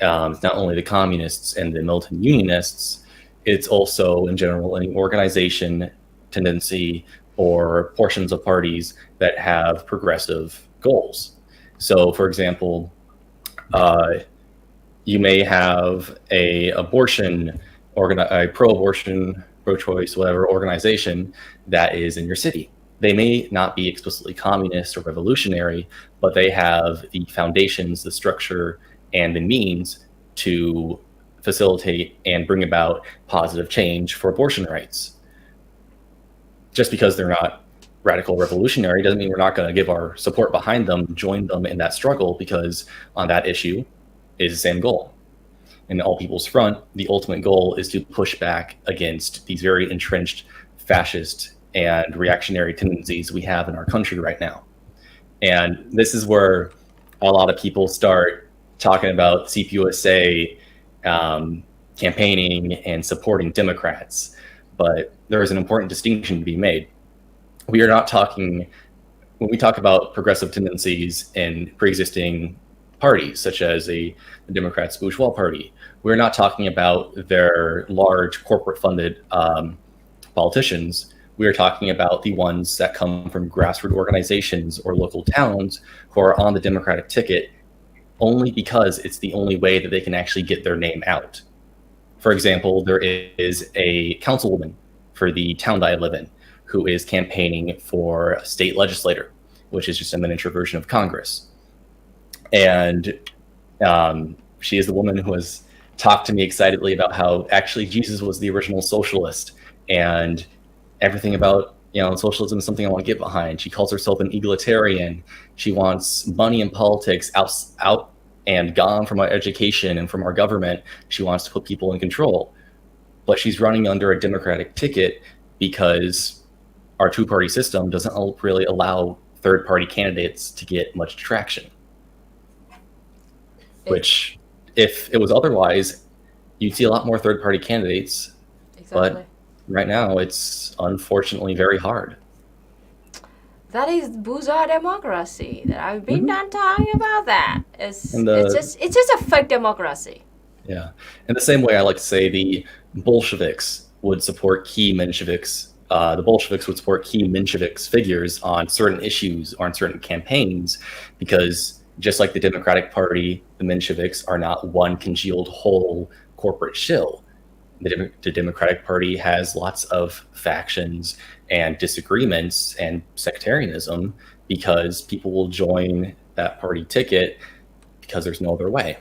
not only the communists and the militant unionists, it's also in general any organization, tendency, or portions of parties that have progressive goals. So, for example, you may have a pro-abortion, pro-choice, whatever organization that is in your city. They may not be explicitly communist or revolutionary, but they have the foundations, the structure, and the means to facilitate and bring about positive change for abortion rights. Just because they're not radical revolutionary doesn't mean we're not going to give our support behind them, join them in that struggle, because on that issue is the same goal. In the All People's Front, the ultimate goal is to push back against these very entrenched fascist and reactionary tendencies we have in our country right now. And this is where a lot of people start talking about CPUSA campaigning and supporting Democrats. But there is an important distinction to be made. We are not talking, when we talk about progressive tendencies in pre-existing parties, such as the Democrats' bourgeois party, we're not talking about their large corporate-funded politicians. We are talking about the ones that come from grassroots organizations or local towns who are on the Democratic ticket only because it's the only way that they can actually get their name out. For example, there is a councilwoman for the town that I live in who is campaigning for a state legislator, which is just a miniature version of Congress. And she is the woman who has talked to me excitedly about how actually Jesus was the original socialist, and everything about socialism is something I want to get behind. She calls herself an egalitarian. She wants money and politics out and gone from our education and from our government. She wants to put people in control. But she's running under a Democratic ticket because our two-party system doesn't really allow third-party candidates to get much traction. Which, if it was otherwise, you'd see a lot more third-party candidates. Exactly. But right now, it's unfortunately very hard. That is bourgeois democracy. That I've been done talking about that. It's just a fake democracy. Yeah. In the same way, I like to say the Bolsheviks would support key Mensheviks. The Bolsheviks would support key Menshevik figures on certain issues or on certain campaigns, because just like the Democratic Party, the Mensheviks are not one congealed whole corporate shill. The Democratic Party has lots of factions and disagreements and sectarianism because people will join that party ticket because there's no other way.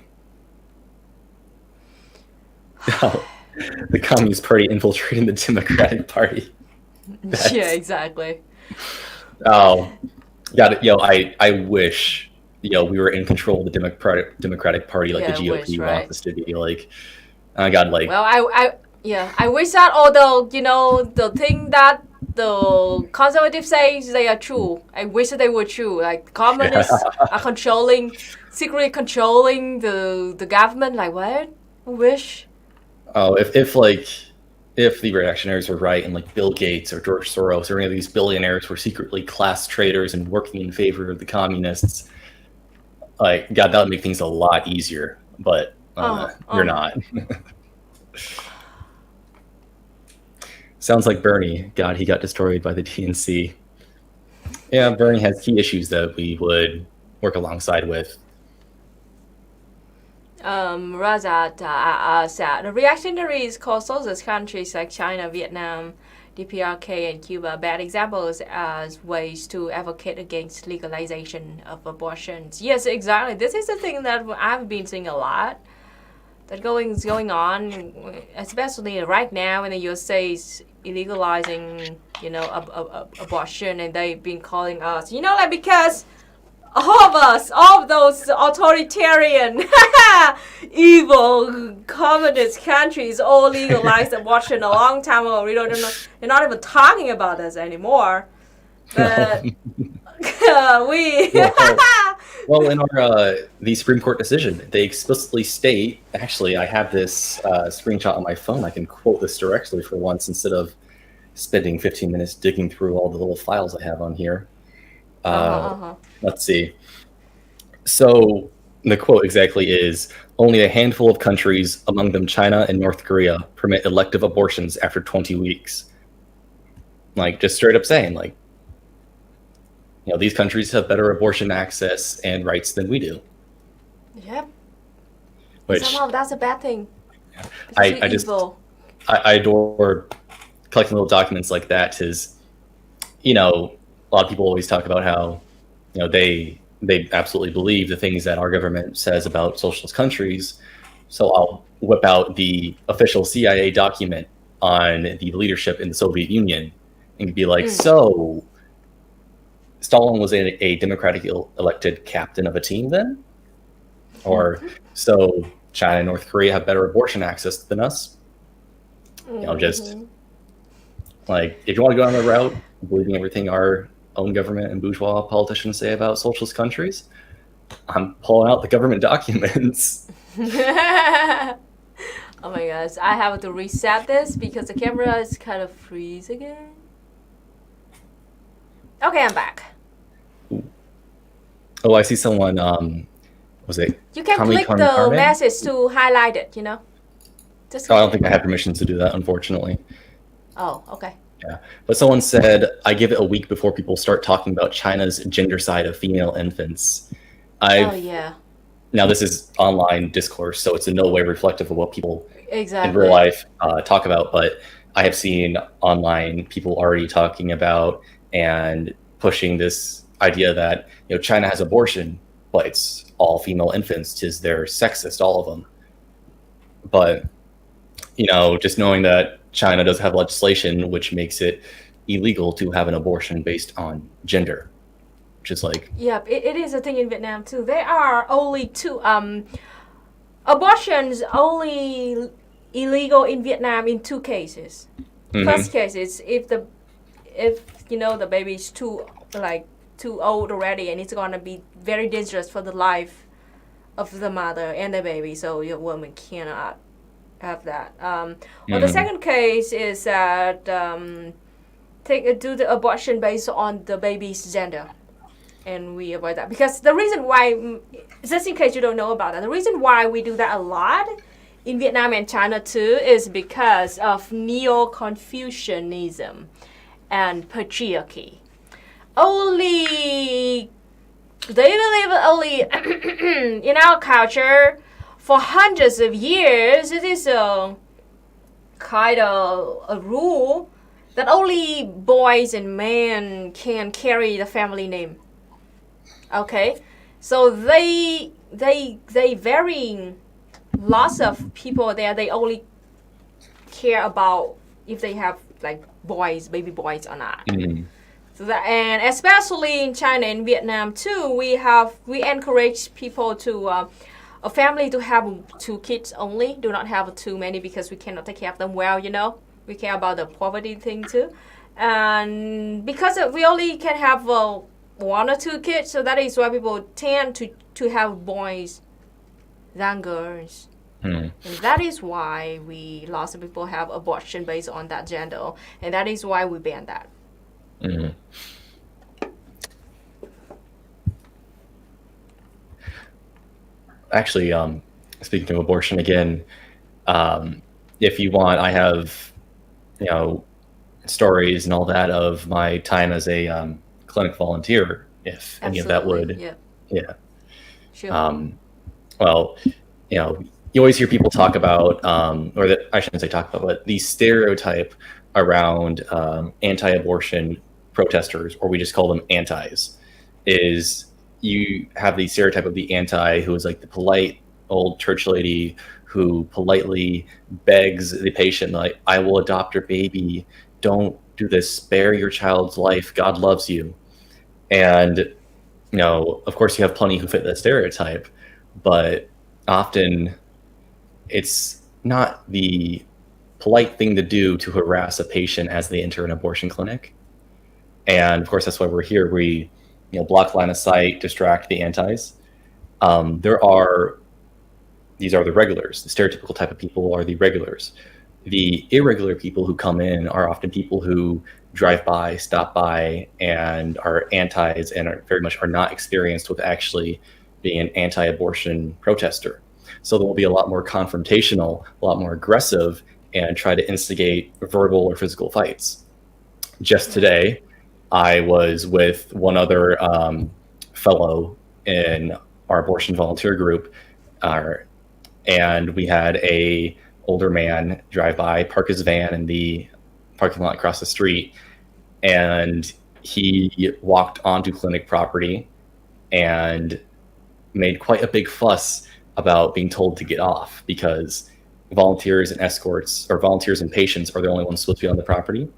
The Communist Party infiltrating the Democratic Party. Yeah, exactly. Oh, got it. I wish we were in control of the Democratic Party, like the GOP wants us to be. Like, I got like. Well, I wish that, although the thing that the conservatives say they are true. I wish they were true. Like communists are secretly controlling the government. Like what? I wish. Oh, if the reactionaries were right and like Bill Gates or George Soros or any of these billionaires were secretly class traders and working in favor of the communists, like God, that would make things a lot easier. But you're not. Sounds like Bernie. God, he got destroyed by the DNC. Yeah, Bernie has key issues that we would work alongside with. Raza said the reactionaries call socialist countries like China, Vietnam, DPRK, and Cuba bad examples as ways to advocate against legalization of abortions. Yes, exactly. This is the thing that I've been seeing a lot. That going on, especially right now in the USA is illegalizing, abortion, and they've been calling us, like because all of those authoritarian, evil, communist countries all legalized abortion a long time ago. We don't know, they're not even talking about this anymore. But well, in our the Supreme Court decision, they explicitly state. Actually, I have this screenshot on my phone. I can quote this directly for once instead of spending 15 minutes digging through all the little files I have on here. Let's see. So the quote exactly is: "Only a handful of countries, among them China and North Korea, permit elective abortions after 20 weeks." Like just straight up saying, like, these countries have better abortion access and rights than we do. Yep. Which somehow that's a bad thing. I adore collecting little documents like that. Is a lot of people always talk about how they absolutely believe the things that our government says about socialist countries. So I'll whip out the official CIA document on the leadership in the Soviet Union and be like, so Stalin was a democratic elected captain of a team then? Or so China and North Korea have better abortion access than us? Just like, if you want to go on the route, believing everything our own government and bourgeois politicians say about socialist countries, I'm pulling out the government documents. Oh my gosh, I have to reset this because the camera is kind of freeze again. Okay, I'm back. Oh, I see someone, was it? You can click the message to highlight it, Just I don't think I have permission to do that, unfortunately. Oh, okay. Yeah, but someone said, I give it a week before people start talking about China's gender side of female infants. Oh, yeah. Now, this is online discourse, so it's in no way reflective of what people in real life talk about, but I have seen online people already talking about and pushing this idea that China has abortion, but it's all female infants, 'tis they're sexist, all of them. But just knowing that China does have legislation which makes it illegal to have an abortion based on gender, which is like... Yep, it is a thing in Vietnam too. There are only two abortions only illegal in Vietnam in two cases. First case is if the baby is too old already, and it's gonna be very dangerous for the life of the mother and the baby, so your woman cannot have that. Well, the second case is that do the abortion based on the baby's gender, and we avoid that because the reason why, just in case you don't know about that, the reason why we do that a lot in Vietnam and China too is because of neo-Confucianism and patriarchy. They believe only in our culture for hundreds of years. It is a kind of a rule that only boys and men can carry the family name. Okay, so they vary. Lots of people there, they only care about if they have baby boys or not. So that, and especially in China and Vietnam too, we encourage people to a family to have 2 kids only. Do not have too many because we cannot take care of them well. We care about the poverty thing too. And because we only can have one or two kids, so that is why people tend to have boys than girls. And that is why lots of people have abortion based on that gender, and that is why we ban that. Actually, speaking of abortion again, if you want, I have, stories and all that of my time as a clinic volunteer. If any of that would, yeah. Sure. Well, you always hear people talk about, or that I shouldn't say talk about, but the stereotype around anti-abortion protesters, or we just call them antis, is you have the stereotype of the anti who is like the polite old church lady who politely begs the patient, like, I will adopt your baby. Don't do this. Spare your child's life. God loves you. And, of course you have plenty who fit that stereotype, but often it's not the polite thing to do to harass a patient as they enter an abortion clinic. And of course, that's why we're here. We, block line of sight, distract the antis. These are the regulars. The stereotypical type of people are the regulars. The irregular people who come in are often people who drive by, stop by, and are antis and are very much are not experienced with actually being an anti-abortion protester. So they'll be a lot more confrontational, a lot more aggressive, and try to instigate verbal or physical fights. Just today, I was with one other fellow in our abortion volunteer group, and we had a older man drive by, park his van in the parking lot across the street, and he walked onto clinic property and made quite a big fuss about being told to get off because volunteers and escorts, or volunteers and patients, are the only ones supposed to be on the property.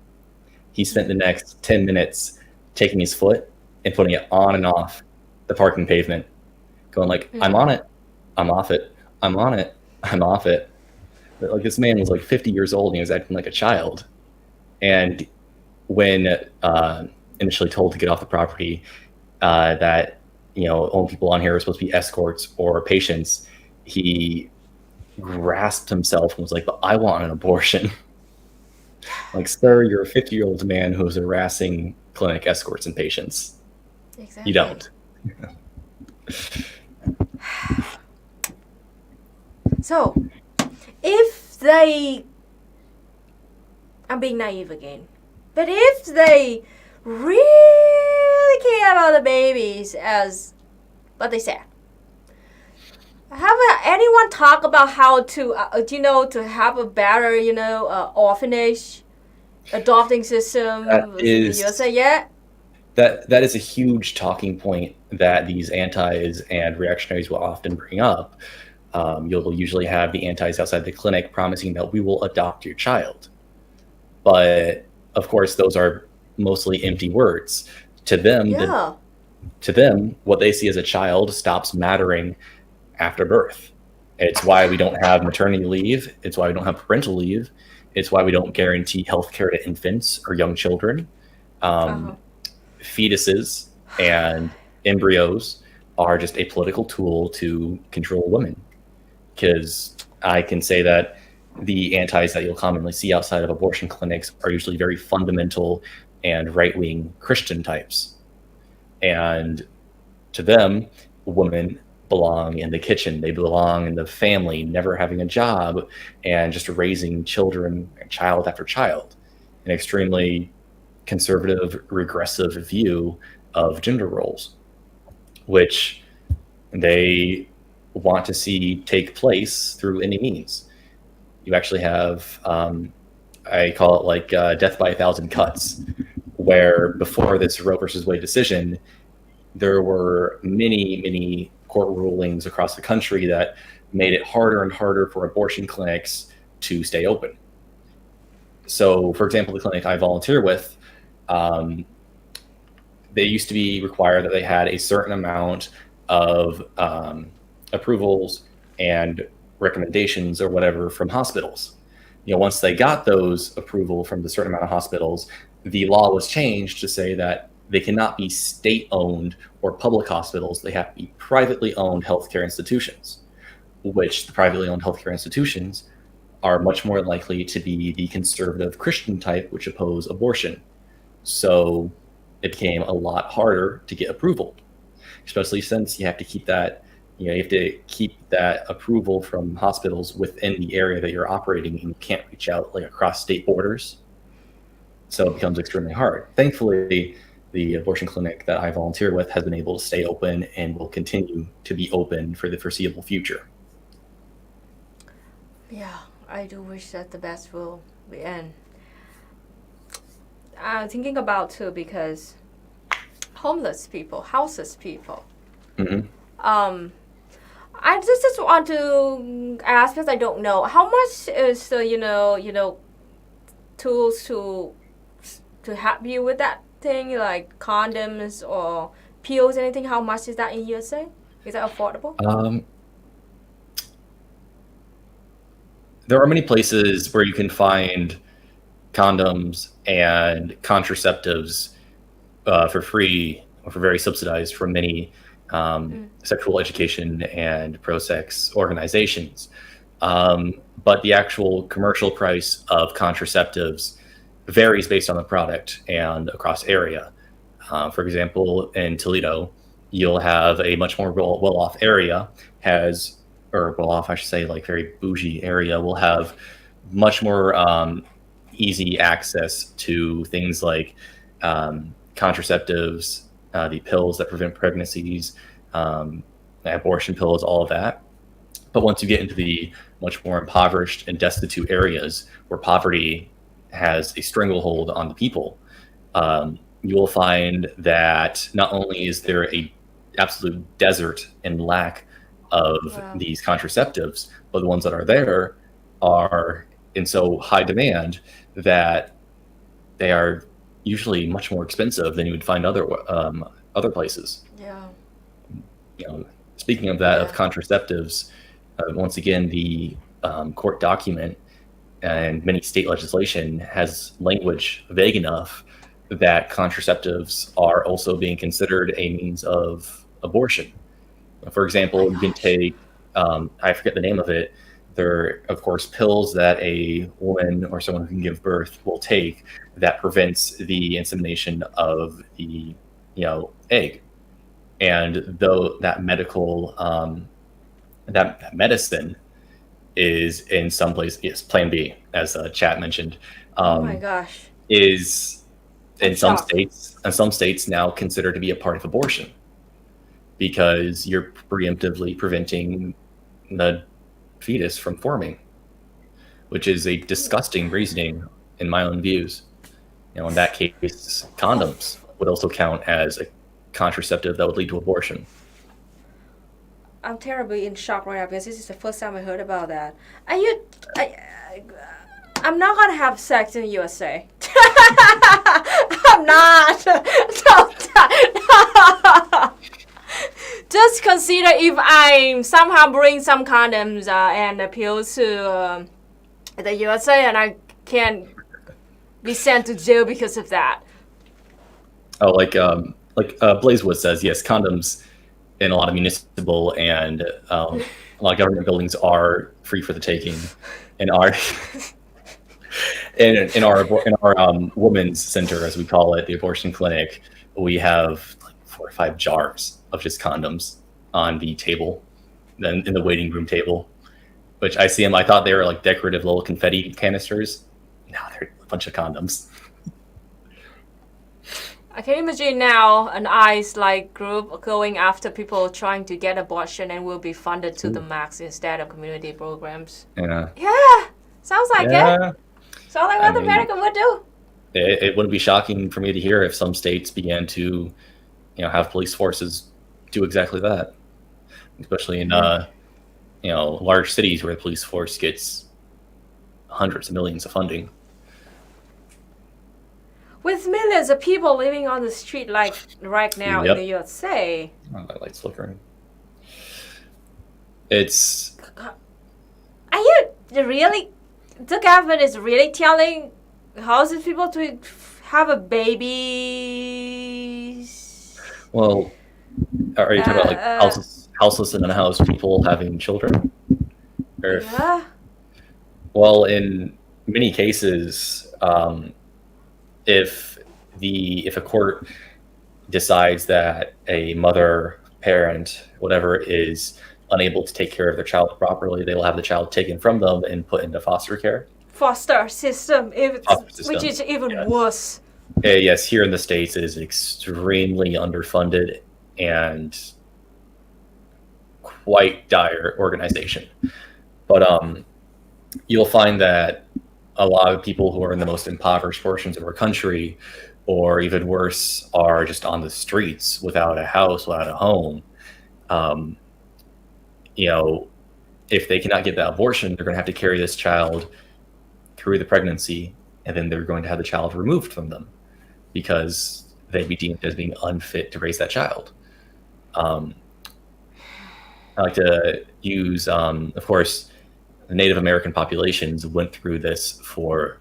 He spent the next 10 minutes taking his foot and putting it on and off the parking pavement, going like, I'm on it, I'm off it, I'm on it, I'm off it. But like, this man was like 50 years old and he was acting like a child. And when initially told to get off the property, that only people on here are supposed to be escorts or patients, he grasped himself and was like, but I want an abortion. Like, sir, you're a 50-year-old man who's harassing clinic escorts and patients. Exactly. You don't. So, if they, I'm being naive again, but if they really care about the babies as what they said, have anyone talk about how to, to have a better, orphanage adopting system in the USA yet? That is a huge talking point that these antis and reactionaries will often bring up. You'll usually have the antis outside the clinic promising that we will adopt your child. But of course, those are mostly empty words. To them, what they see as a child stops mattering after birth. It's why we don't have maternity leave. It's why we don't have parental leave. It's why we don't guarantee health care to infants or young children. Fetuses and embryos are just a political tool to control women. Because I can say that the antis that you'll commonly see outside of abortion clinics are usually very fundamental and right-wing Christian types. And to them, women belong in the kitchen. They belong in the family, never having a job, and just raising children, child after child. An extremely conservative, regressive view of gender roles, which they want to see take place through any means. You actually have, I call it like death by 1,000 cuts, where before this Roe versus Wade decision, there were many, many court rulings across the country that made it harder and harder for abortion clinics to stay open. So, for example, the clinic I volunteer with, they used to be required that they had a certain amount of approvals and recommendations or whatever from hospitals. Once they got those approval from the certain amount of hospitals, the law was changed to say that they cannot be state-owned or public hospitals. They have to be privately owned healthcare institutions, which the privately owned healthcare institutions are much more likely to be the conservative Christian type, which oppose abortion. So it became a lot harder to get approval, especially since you have to keep that, you have to keep that approval from hospitals within the area that you're operating, and you can't reach out like across state borders. So it becomes extremely hard. Thankfully, the abortion clinic that I volunteer with has been able to stay open and will continue to be open for the foreseeable future. Yeah, I do wish that the best will be in. Thinking about too, because homeless people, houseless people. Mm-hmm. I just want to ask, because I don't know how much is tools to help you with that thing, like condoms or pills, anything. How much is that in USA? Is that affordable? There are many places where you can find condoms and contraceptives for free or for very subsidized from many sexual education and pro-sex organizations. But the actual commercial price of contraceptives varies based on the product and across area. For example, in Toledo, you'll have a much more well-off area I should say, like very bougie area will have much more easy access to things like contraceptives, the pills that prevent pregnancies, abortion pills, all of that. But once you get into the much more impoverished and destitute areas where poverty has a stranglehold on the people, you will find that not only is there a absolute desert and lack of these contraceptives, but the ones that are there are in so high demand that they are usually much more expensive than you would find other places. Yeah. Speaking of that, of contraceptives, once again, the court document and many state legislation has language vague enough that contraceptives are also being considered a means of abortion. For example, you can take, I forget the name of it. There are, of course, pills that a woman or someone who can give birth will take that prevents the insemination of the, egg. And though that medical, that medicine is in some places, yes, Plan B, as Chat mentioned. Oh my gosh. Is in some states now considered to be a part of abortion, because you're preemptively preventing the fetus from forming, which is a disgusting reasoning in my own views. In that case, condoms would also count as a contraceptive that would lead to abortion. I'm terribly in shock right now, because this is the first time I heard about that. I'm not gonna have sex in the USA. I'm not. Just consider if I somehow bring some condoms and pills to the USA, and I can be sent to jail because of that. Oh, like Blazewood says, yes, condoms in a lot of municipal and a lot of government buildings are free for the taking. In our in our women's center, as we call it, the abortion clinic, we have like 4 or 5 jars of just condoms on the table, then in the waiting room table, which I see them. I thought they were like decorative little confetti canisters. No, they're a bunch of condoms. I can imagine now an ICE group going after people trying to get abortion, and will be funded to the max instead of community programs. Yeah. Yeah. Sounds like it. Sounds like what America would do. It wouldn't be shocking for me to hear if some states began to, have police forces do exactly that, especially in large cities where the police force gets hundreds of millions of funding. With millions of people living on the street like right now in the USA. Oh, that light's flickering. It's... Are you really... The government is really telling homeless people to have a baby. Well, are you talking about like houseless in a house, people having children? Or Yeah. well, in many cases, if a court decides that a mother, parent, whatever, is unable to take care of their child properly, they will have the child taken from them and put into foster care. Foster system, which is even yes. worse. Yes, here in the States, it is extremely underfunded and quite dire organization. But you'll find that a lot of people who are in the most impoverished portions of our country, or even worse, are just on the streets without a house, without a home. If they cannot get that abortion, they're going to have to carry this child through the pregnancy, and then they're going to have the child removed from them because they'd be deemed as being unfit to raise that child. I like to use, of course, the Native American populations went through this for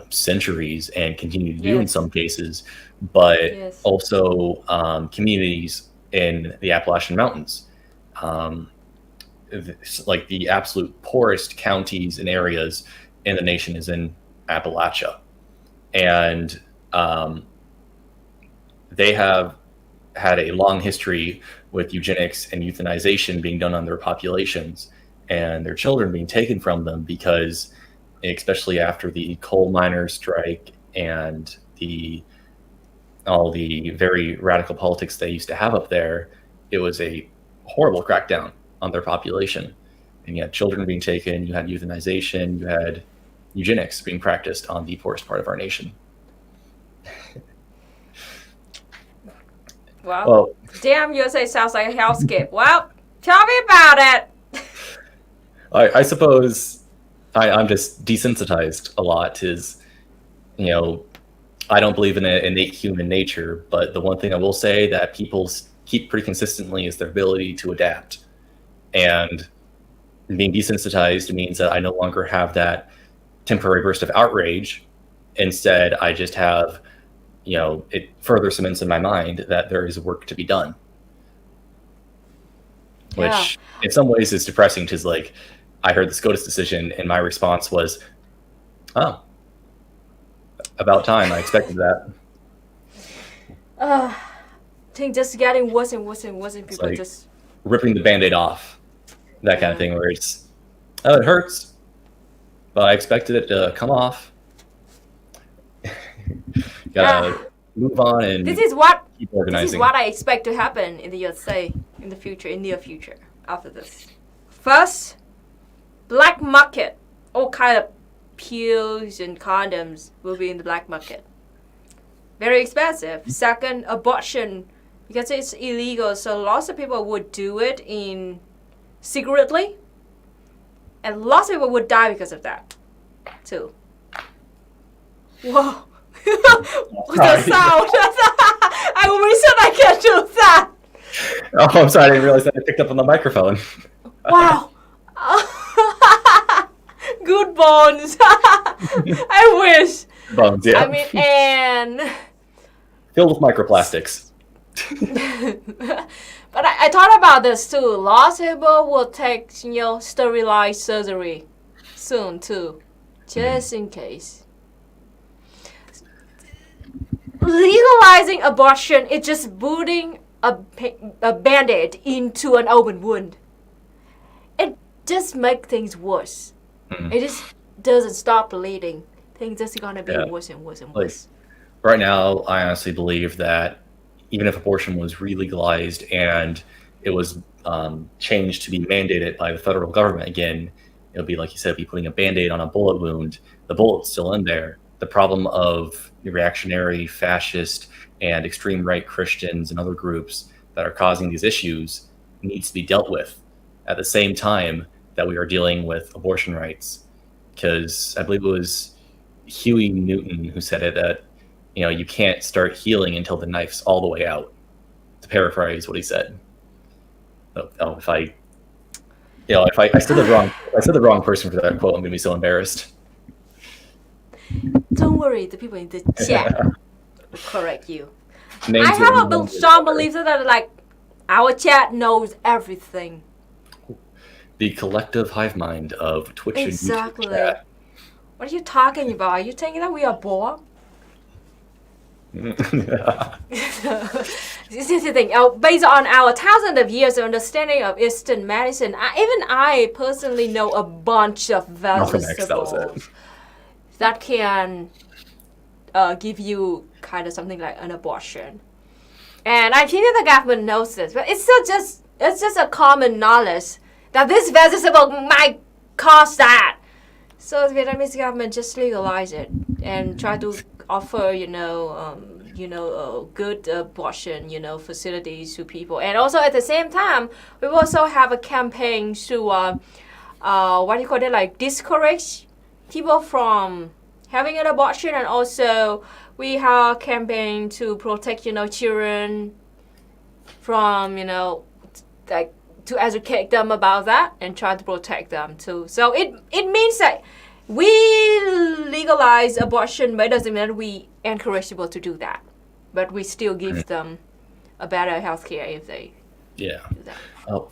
centuries and continue to do in some cases, but also communities in the Appalachian Mountains. Like the absolute poorest counties and areas in the nation is in Appalachia. And they have had a long history with eugenics and euthanization being done on their populations and their children being taken from them because, especially after the coal miners' strike and all the very radical politics they used to have up there, it was a horrible crackdown on their population. And you had children being taken, you had euthanization, you had eugenics being practiced on the poorest part of our nation. Well, damn, USA sounds like a hellscape. Well, tell me about it. I suppose I'm just desensitized a lot. I don't believe in innate human nature, but the one thing I will say that people keep pretty consistently is their ability to adapt. And being desensitized means that I no longer have that temporary burst of outrage. Instead, I just have, it further cements in my mind that there is work to be done. Which in some ways is depressing because, like, I heard the SCOTUS decision and my response was, oh, about time. I expected that. I think just getting worse and worse and worse, and people like just ripping the Band-Aid off. That kind of thing where it's, oh, it hurts, but I expected it to come off. Gotta move on and keep organizing. This is what I expect to happen in the USA in the future, in near future, after this. First, black market. All kind of pills and condoms will be in the black market. Very expensive. Second, abortion, because it's illegal, so lots of people would do it secretly, and lots of people would die because of that too. Whoa. The sound. I reason I can't do that. Oh, I'm sorry, I didn't realize that I picked up on the microphone. Wow. Good bones. I wish. Bones, yeah. I mean, and filled with microplastics. But I thought about this too. Lots of people will take, sterilized surgery soon too, just in case. Legalizing abortion is just putting a Band-Aid into an open wound. It just makes things worse. It just doesn't stop bleeding. Things just gonna be worse and worse and worse. Right now, I honestly believe that even if abortion was re-legalized and it was changed to be mandated by the federal government again, it'll be, like you said, be putting a Band-Aid on a bullet wound. The bullet's still in there. The problem of the reactionary, fascist, and extreme right Christians and other groups that are causing these issues needs to be dealt with at the same time that we are dealing with abortion rights. Because I believe it was Huey Newton who said it, that you can't start healing until the knife's all the way out. To paraphrase what he said. If I said the wrong person for that quote, I'm gonna be so embarrassed. Don't worry, the people in the chat will correct you. Names I have a strong belief that like our chat knows everything. The collective hive mind of Twitch Exactly. and YouTube chat. What are you talking about? Are you thinking that we are bored? This is the thing. Based on our thousands of years of understanding of Eastern medicine, even I personally know a bunch of vegetables that can give you kind of something like an abortion. And I think that the government knows this, but it's just a common knowledge that this vegetable might cause that. So the Vietnamese government just legalize it and try to offer, good abortion, facilities to people. And also at the same time, we also have a campaign to, like discourage people from having an abortion. And also we have a campaign to protect, children from, like to educate them about that and try to protect them too. So it means that we legalize abortion, but it doesn't mean we encourage people to do that. But we still give them a better healthcare if they do that.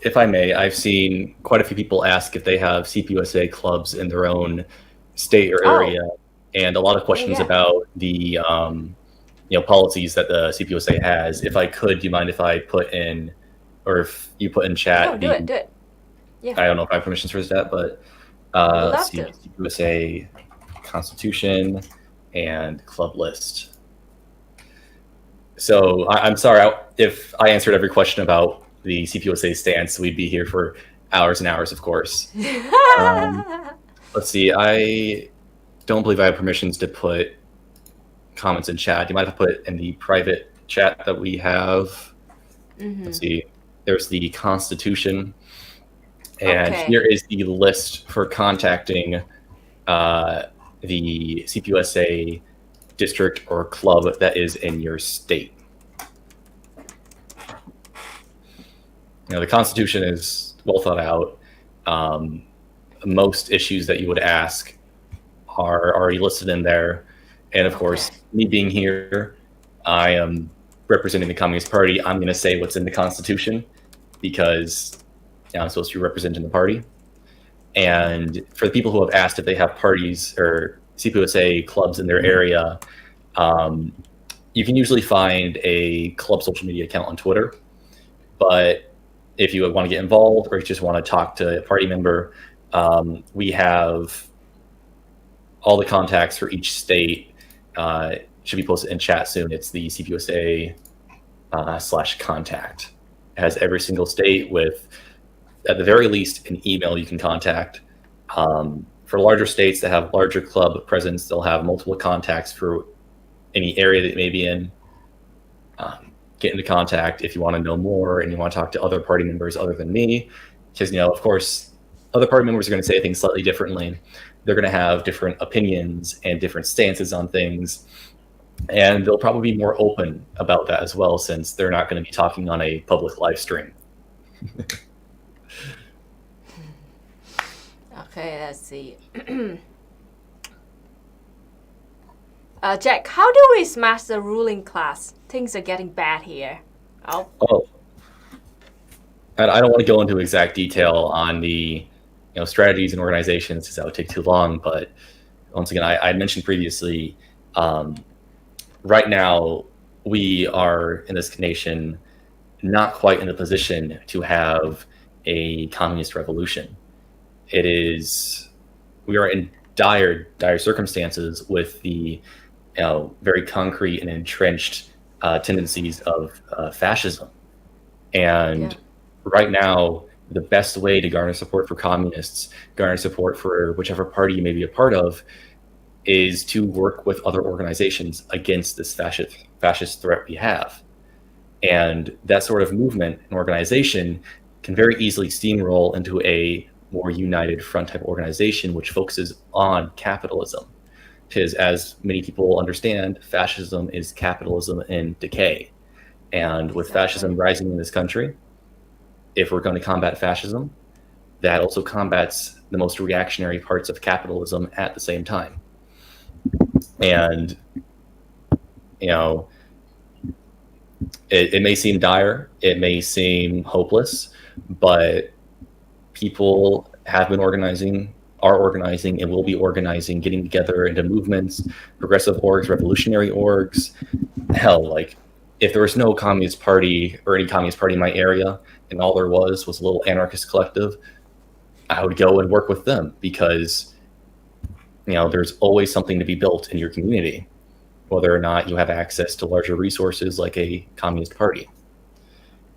If I may, I've seen quite a few people ask if they have CPUSA clubs in their own state or area, and a lot of questions about the policies that the CPUSA has. If I could, do you mind if I put in, or if you put in chat? No, do it. Yeah. I don't know if I have permissions for that, but CPUSA Constitution and club list. So I'm sorry if I answered every question about the CPUSA stance. We'd be here for hours and hours, of course. Let's see. I don't believe I have permissions to put comments in chat. Do you mind if I put in the private chat that we have? Let's see. There's the Constitution. And here is the list for contacting the CPUSA district or club that is in your state. The Constitution is well thought out. Most issues that you would ask are already listed in there. And of course, me being here, I am representing the Communist Party. I'm going to say what's in the Constitution because I'm supposed to be representing the party. And for the people who have asked if they have parties or CPUSA clubs in their area, you can usually find a club social media account on Twitter. But if you want to get involved or you just want to talk to a party member, we have all the contacts for each state. Should be posted in chat soon. It's the CPUSA /contact. It has every single state with, at the very least, an email you can contact. For larger states that have larger club presence, they'll have multiple contacts for any area that you may be in. Get into contact if you want to know more and you want to talk to other party members other than me. Because, of course, other party members are going to say things slightly differently. They're going to have different opinions and different stances on things. And they'll probably be more open about that as well, since they're not going to be talking on a public live stream. Okay, let's see. Jack, how do we smash the ruling class? Things are getting bad here. And I don't want to go into exact detail on the strategies and organizations because that would take too long. But once again, I mentioned previously, right now we are in this nation not quite in a position to have a communist revolution. We are in dire circumstances with the very concrete and entrenched tendencies of fascism. And right now, the best way to garner support for communists, garner support for whichever party you may be a part of, is to work with other organizations against this fascist threat we have. And that sort of movement and organization can very easily steamroll into a more united front type organization, which focuses on capitalism. Because as many people understand, fascism is capitalism in decay. And with fascism rising in this country, if we're going to combat fascism, that also combats the most reactionary parts of capitalism at the same time. And, you know, it may seem dire, it may seem hopeless, but people have been organizing, are organizing, and will be organizing, getting together into movements, progressive orgs, revolutionary orgs. Hell, like, if there was no Communist Party or any Communist Party in my area, and all there was a little anarchist collective, I would go and work with them because, there's always something to be built in your community, whether or not you have access to larger resources like a Communist Party.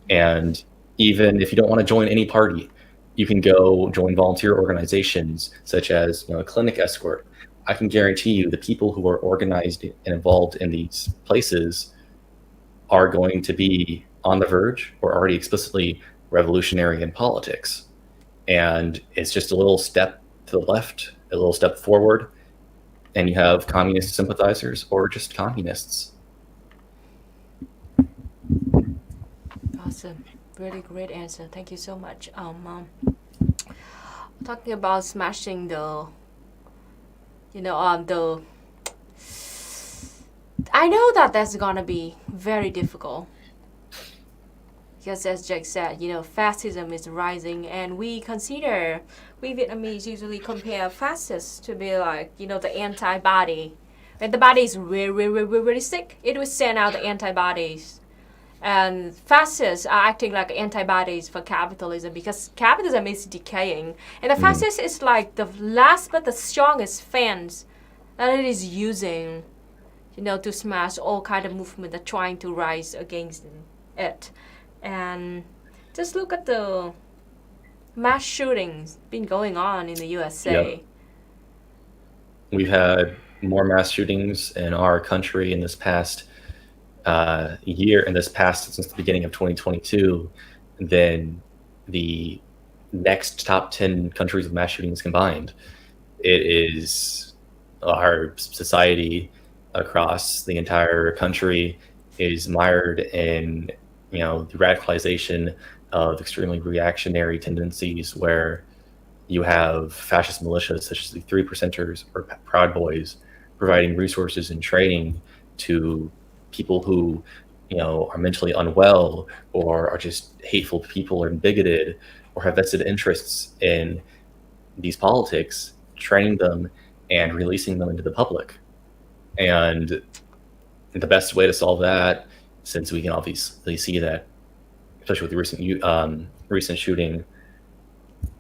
And even if you don't want to join any party, you can go join volunteer organizations such as a clinic escort. I can guarantee you the people who are organized and involved in these places are going to be on the verge or already explicitly revolutionary in politics. And it's just a little step to the left, a little step forward, and you have communist sympathizers or just communists. Awesome. Really great answer. Thank you so much. Talking about smashing the I know that that's gonna be very difficult because, as Jake said, fascism is rising, and we Vietnamese usually compare fascists to be like, the antibody. When the body is really sick, it will send out the antibodies. And fascists are acting like antibodies for capitalism because capitalism is decaying. And the fascist is like the last but the strongest fence that it is using, to smash all kind of movement that trying to rise against it. And just look at the mass shootings been going on in the USA. Yep. We've had more mass shootings in our country in this past year, since the beginning of 2022, than the next top 10 countries with mass shootings combined. It is our society across the entire country is mired in, the radicalization of extremely reactionary tendencies where you have fascist militias such as the 3%ers or Proud Boys providing resources and training to people who, are mentally unwell or are just hateful people or bigoted or have vested interests in these politics, training them and releasing them into the public. And the best way to solve that, since we can obviously see that, especially with the recent shooting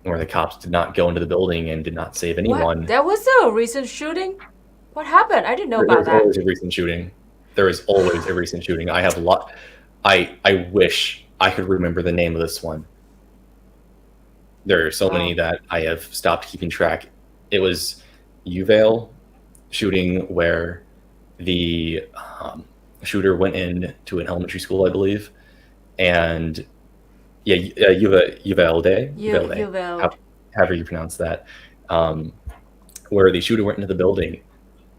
where the cops did not go into the building and did not save anyone. What? There was a recent shooting? What happened? I didn't know about that. There's always a recent shooting. There is always a recent shooting. I have a lot. I wish I could remember the name of this one. There are so many that I have stopped keeping track. It was Uvalde shooting where the shooter went into an elementary school, I believe, and Uvalde, however you pronounce that, where the shooter went into the building.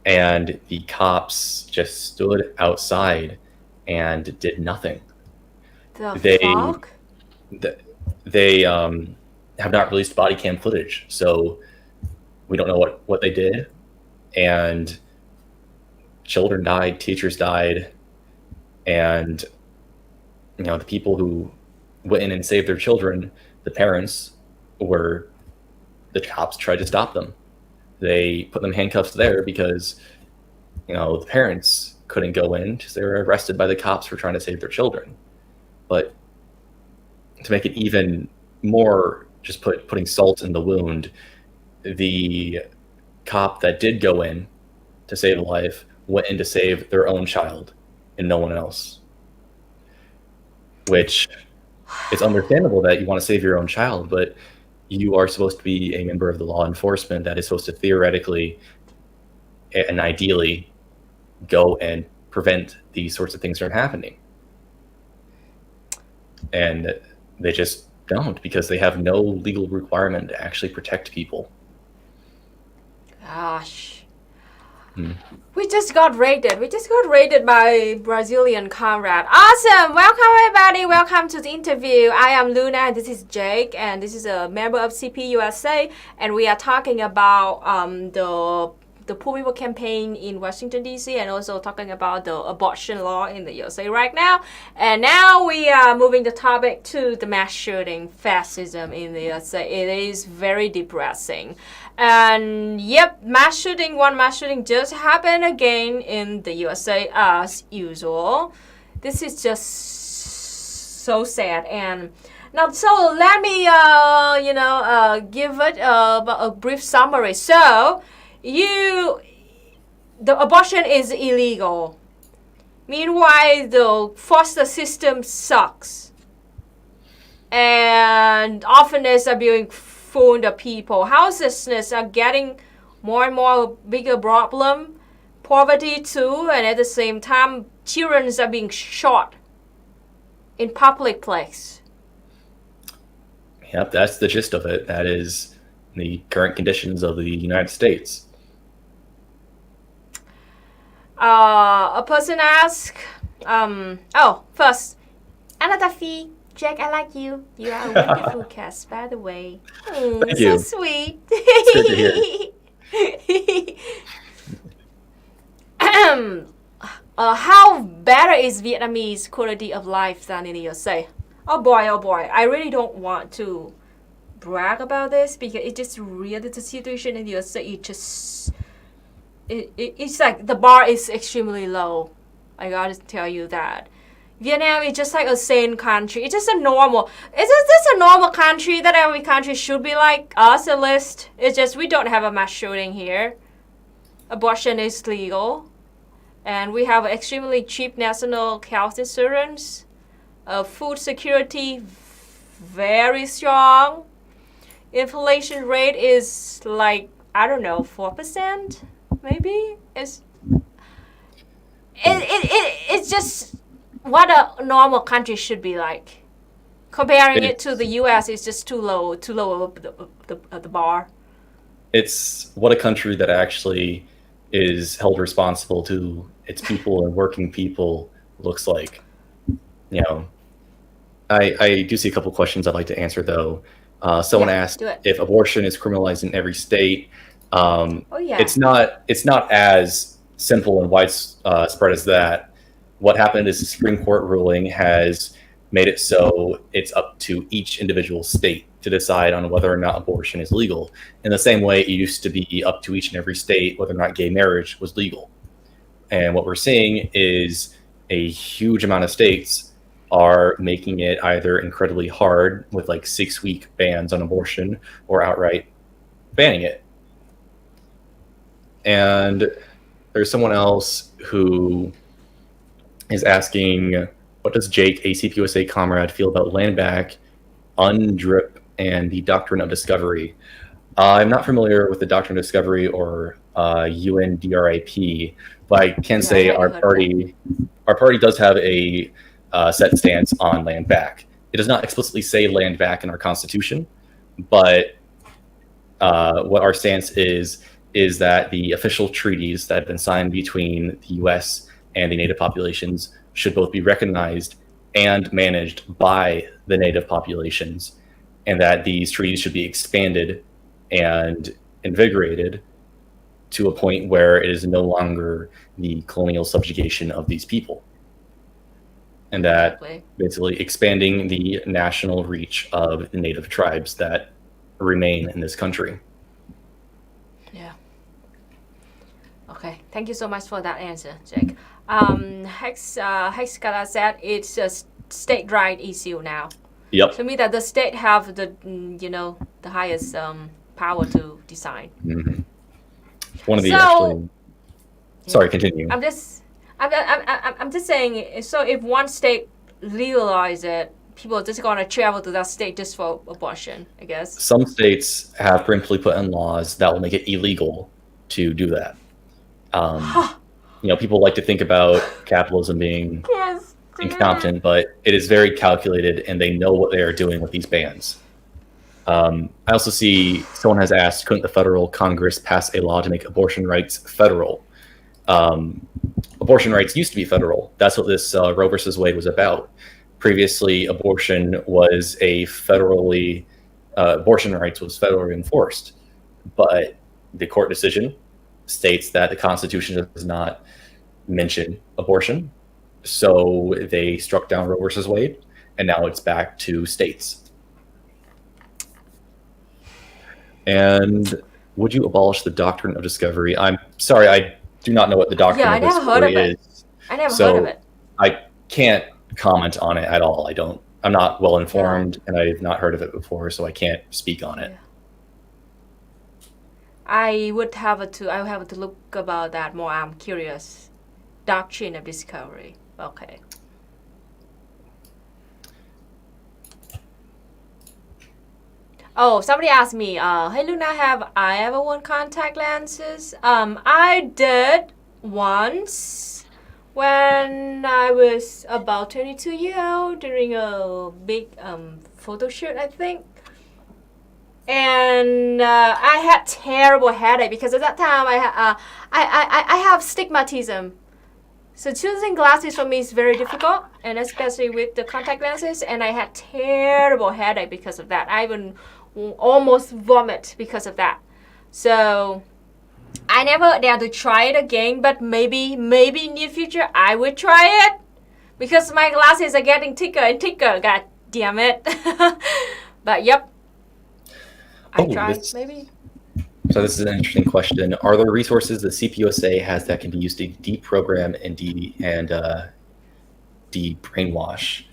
And the cops just stood outside and did nothing. They have not released body cam footage, so we don't know what they did. And children died, teachers died, and the people who went in and saved their children, the parents, the cops tried to stop them. They put them handcuffs there because, the parents couldn't go in because they were arrested by the cops for trying to save their children. But to make it even more, just putting salt in the wound, the cop that did go in to save a life went in to save their own child and no one else. Which it's understandable that you want to save your own child, but you are supposed to be a member of the law enforcement that is supposed to theoretically and ideally go and prevent these sorts of things from happening. And they just don't, because they have no legal requirement to actually protect people. Gosh. We just got raided. We just got raided by Brazilian Comrade. Awesome. Welcome, everybody. Welcome to the interview. I am Luna, and this is Jake, and this is a member of CP USA, and we are talking about the the Poor People campaign in Washington, D.C., and also talking about the abortion law in the USA right now. And now we are moving the topic to the mass shooting, fascism in the USA. It is very depressing. And yep, one mass shooting just happened again in the USA as usual. This is just so sad. And now, so let me, give it a brief summary. So, the abortion is illegal. Meanwhile, the foster system sucks. And orphanages are being full of people. Houselessness are getting more and more bigger problem. Poverty too, and at the same time, children are being shot in public place. Yep, that's the gist of it. That is the current conditions of the United States. A person asked, first, Anatafi, Jack, I like you. You are a wonderful cast, by the way. Thank so you. Sweet. It's good to hear. How better is Vietnamese quality of life than in the USA? Oh boy, I really don't want to brag about this because it just really, the situation in the USA, it's like the bar is extremely low. I gotta tell you that. Vietnam is just like a sane country. It's just a normal country that every country should be like us at least. It's just we don't have a mass shooting here. Abortion is legal. And we have extremely cheap national health insurance. Food security very strong. Inflation rate is like, I don't know, 4% maybe. It's just what a normal country should be like. Comparing it to the US is just too low the bar. It's what a country that actually is held responsible to its people and working people looks like. You know, I do see a couple questions I'd like to answer though. Someone asked if abortion is criminalized in every state. It's not as simple and widespread as that. What happened is the Supreme Court ruling has made it so it's up to each individual state to decide on whether or not abortion is legal. In the same way, it used to be up to each and every state whether or not gay marriage was legal. And what we're seeing is a huge amount of states are making it either incredibly hard with like 6-week bans on abortion or outright banning it. And there's someone else who is asking, what does Jake, a CPUSA comrade, feel about land back, UNDRIP, and the doctrine of discovery? I'm not familiar with the doctrine of discovery or UNDRIP, but I can say our party does have a set stance on land back. It does not explicitly say land back in our Constitution, but what our stance is that the official treaties that have been signed between the U.S. and the Native populations should both be recognized and managed by the Native populations, and that these treaties should be expanded and invigorated to a point where it is no longer the colonial subjugation of these people. And that basically expanding the national reach of the Native tribes that remain in this country. Yeah. Okay, thank you so much for that answer, Jake. Hexkala said it's a state right issue now. Yep. To me, that the state have the highest power to decide. Mm-hmm. One of the Sorry, continue. I'm just saying. So if one state legalize it, people are just gonna travel to that state just for abortion, I guess. Some states have preemptively put in laws that will make it illegal to do that. People like to think about capitalism being incompetent, but it is very calculated, and they know what they are doing with these bans. I also see someone has asked, couldn't the federal Congress pass a law to make abortion rights federal? Abortion rights used to be federal. That's what this Roe versus Wade was about. Previously, abortion rights was federally enforced, but the court decision states that the Constitution does not mention abortion. So they struck down Roe versus Wade, and now it's back to states. And would you abolish the doctrine of discovery? I'm sorry, I do not know what the doctrine of discovery is. I never heard of it. I can't comment on it at all. I'm not well informed, and I've not heard of it before, so I can't speak on it. Yeah. I would have to look about that more. I'm curious. Doctrine of discovery. Okay. Oh, somebody asked me, hey Luna, have I ever worn contact lenses? I did once when I was about 22 years old during a big photo shoot, I think. And I had terrible headache because at that time I have stigmatism. So choosing glasses for me is very difficult, and especially with the contact lenses. And I had terrible headache because of that. I even almost vomit because of that. So I never dare to try it again. But maybe in near future I would try it because my glasses are getting thicker and thicker. God damn it! But yep. I tried, maybe. So this is an interesting question. Are there resources the CPUSA has that can be used to deprogram and de-brainwash?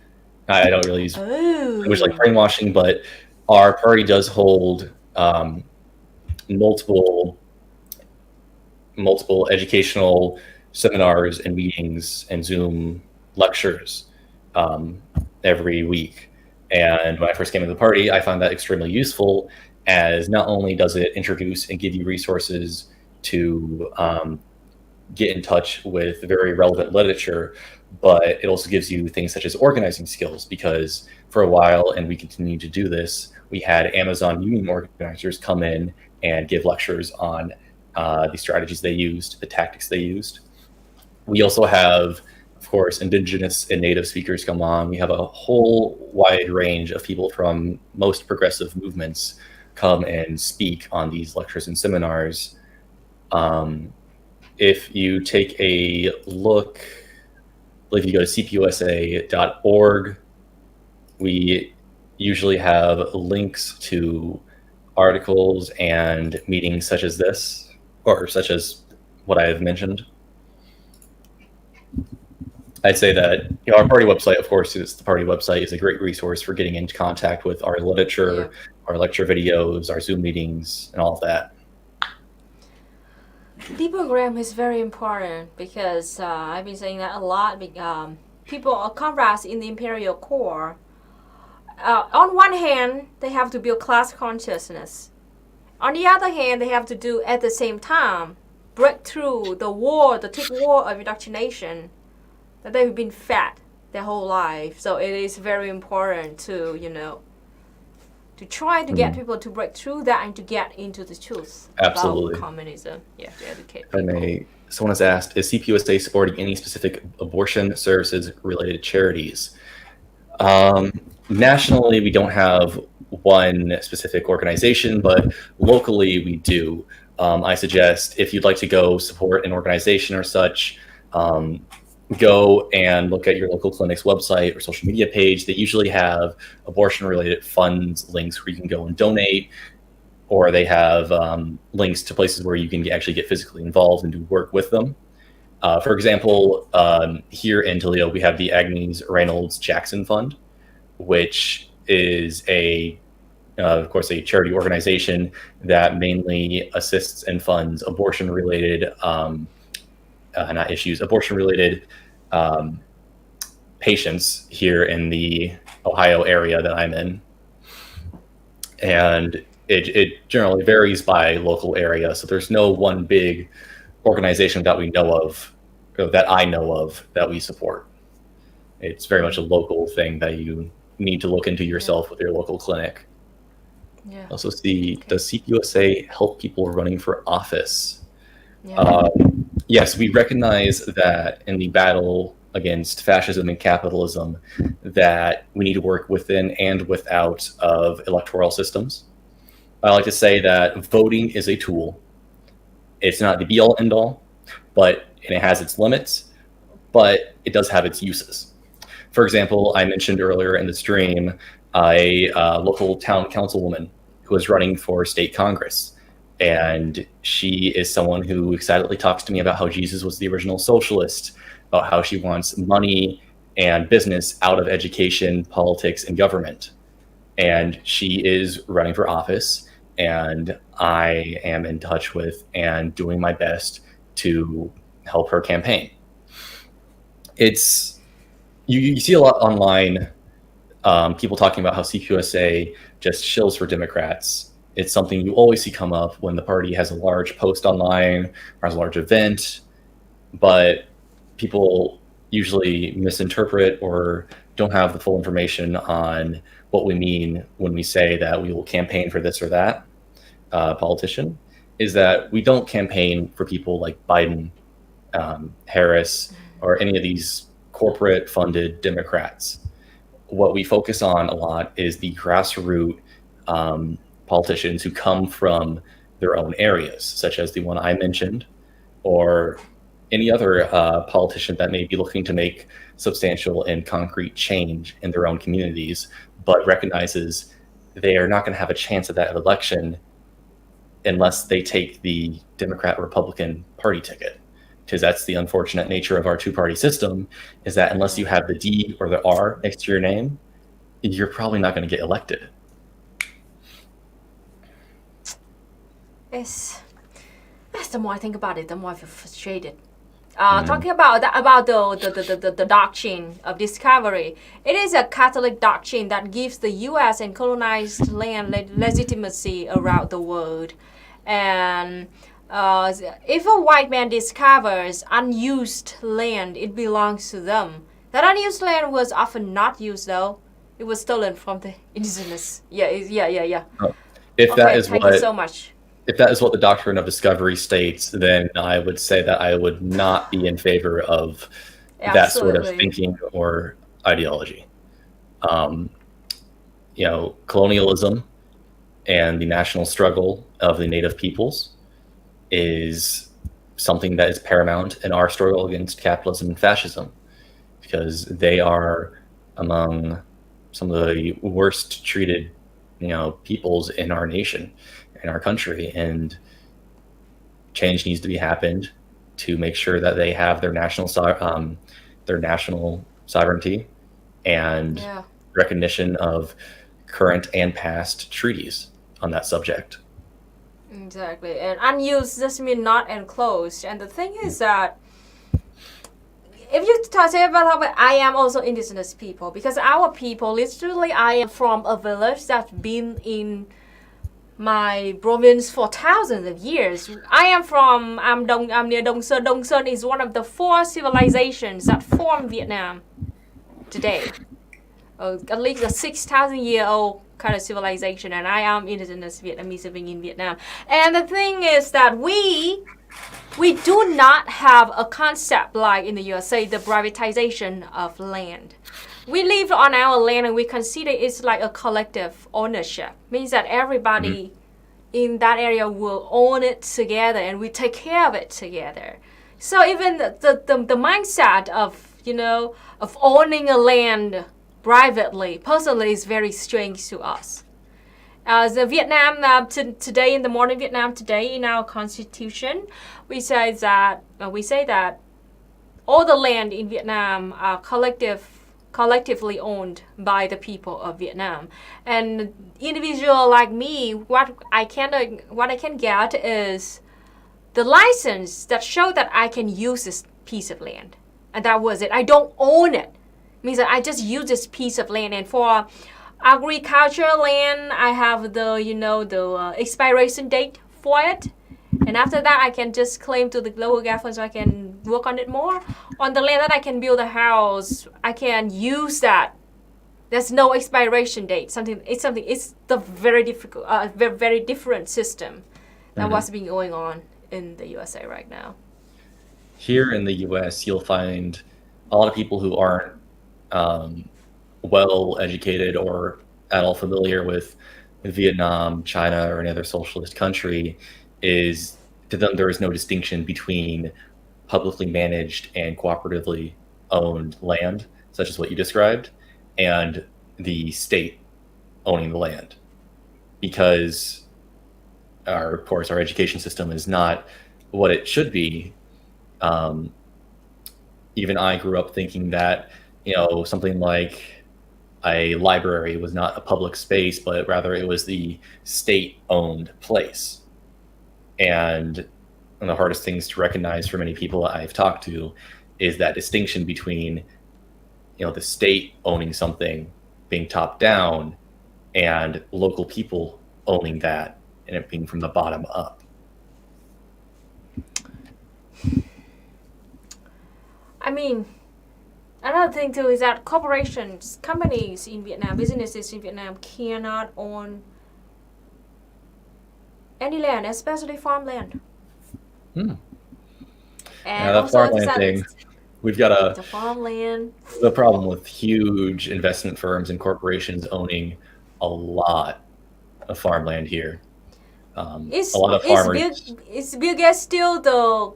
I don't really use language like brainwashing, but our party does hold multiple educational seminars and meetings and Zoom lectures every week. And when I first came into the party, I found that extremely useful, as not only does it introduce and give you resources to get in touch with very relevant literature, but it also gives you things such as organizing skills, because for a while, and we continue to do this, we had Amazon union organizers come in and give lectures on the strategies they used, the tactics they used. We also have, of course, Indigenous and Native speakers come on. We have a whole wide range of people from most progressive movements come and speak on these lectures and seminars. If you take a look, if you go to cpusa.org, we usually have links to articles and meetings such as this, or such as what I have mentioned. I'd say that our party website, of course, the party website is a great resource for getting into contact with our literature, our lecture videos, our Zoom meetings, and all of that. Deprogram is very important because I've been saying that a lot. People are comrades in the Imperial Corps. On one hand, they have to build class consciousness. On the other hand, they have to do at the same time break through the thick wall of indoctrination that they've been fed their whole life. So it is very important to, to try to get people to break through that and to get into the truth about communism. Yeah, to educate people. Someone has asked, is CPUSA supporting any specific abortion services related charities? Nationally, we don't have one specific organization, but locally we do. I suggest if you'd like to go support an organization or such, go and look at your local clinic's website or social media page. They usually have abortion-related funds links where you can go and donate, or they have links to places where you can actually get physically involved and do work with them. For example, here in Toledo, we have the Agnes Reynolds Jackson Fund, which is of course, a charity organization that mainly assists and funds abortion-related abortion-related patients here in the Ohio area that I'm in. And it generally varies by local area. So there's no one big organization that we know of, or that I know of, that we support. It's very much a local thing that you need to look into yourself with your local clinic. Yeah. Also see, does CPUSA help people running for office? Yeah. Yes, we recognize that in the battle against fascism and capitalism, that we need to work within and without of electoral systems. I like to say that voting is a tool, It's not the be all end all, and it has its limits, but it does have its uses. For example, I mentioned earlier in the stream a local town councilwoman who is running for state Congress. And she is someone who excitedly talks to me about how Jesus was the original socialist, about how she wants money and business out of education, politics, and government. And she is running for office, and I am in touch with and doing my best to help her campaign. It's you see a lot online, people talking about how CQSA just shills for Democrats. It's something you always see come up when the party has a large post online or has a large event, but people usually misinterpret or don't have the full information on what we mean when we say that we will campaign for this or that politician. Is that we don't campaign for people like Biden, Harris, or any of these corporate funded Democrats. What we focus on a lot is the grassroots politicians who come from their own areas, such as the one I mentioned, or any other politician that may be looking to make substantial and concrete change in their own communities, but recognizes they are not going to have a chance at that election unless they take the Democrat-Republican party ticket. Because that's the unfortunate nature of our two-party system, is that unless you have the D or the R next to your name, you're probably not going to get elected. The more I think about it, the more I feel frustrated. Talking about the doctrine of discovery, it is a Catholic doctrine that gives the U.S. and colonized land legitimacy around the world. And if a white man discovers unused land, it belongs to them. That unused land was often not used, though. It was stolen from the indigenous. Yeah. Oh, if okay, that is thank what you so much. If that is what the doctrine of discovery states, then I would say that I would not be in favor of that sort of thinking or ideology. Colonialism and the national struggle of the native peoples is something that is paramount in our struggle against capitalism and fascism, because they are among some of the worst treated, peoples in our nation, in our country, and change needs to be happened to make sure that they have their national sovereignty and recognition of current and past treaties on that subject. Exactly, and unused doesn't mean not enclosed. And the thing is that if you say about I am also indigenous people, because our people, literally, I am from a village that's been in my province for thousands of years. I'm near Dong Sơn. Dong Sơn is one of the 4 civilizations that form Vietnam today. At least a 6,000-year-old kind of civilization, and I am indigenous Vietnamese living in Vietnam. And the thing is that we do not have a concept like in the USA, the privatization of land. We live on our land and we consider it's like a collective ownership. Means that everybody in that area will own it together and we take care of it together. So even the mindset of owning a land privately, personally, is very strange to us. The Vietnam today, in the modern Vietnam today, in our constitution, we say that all the land in Vietnam are collectively owned by the people of Vietnam. And individual like me, what I can get is the license that show that I can use this piece of land, and that was it. I don't own it. It means that I just use this piece of land. And for agricultural land, I have the expiration date for it. And after that, I can just claim to the local government so I can work on it more. On the land that I can build a house, I can use that. There's no expiration date. It's the very difficult, very different system than what's been going on in the USA right now. Here in the US, you'll find a lot of people who aren't well educated or at all familiar with Vietnam, China, or any other socialist country, is to them, there is no distinction between publicly managed and cooperatively owned land, such as what you described, and the state owning the land. Because of course, our education system is not what it should be. Even I grew up thinking that, something like a library was not a public space, but rather it was the state-owned place. And one of the hardest things to recognize for many people I've talked to is that distinction between, the state owning something, being top down, and local people owning that, and it being from the bottom up. I mean, another thing too is that corporations, companies in Vietnam, businesses in Vietnam cannot own any land, especially farmland. And And that also farmland thing, we've got the farmland. the problem with huge investment firms and corporations owning a lot of farmland here. A lot of farmers. Is Bill Gates still the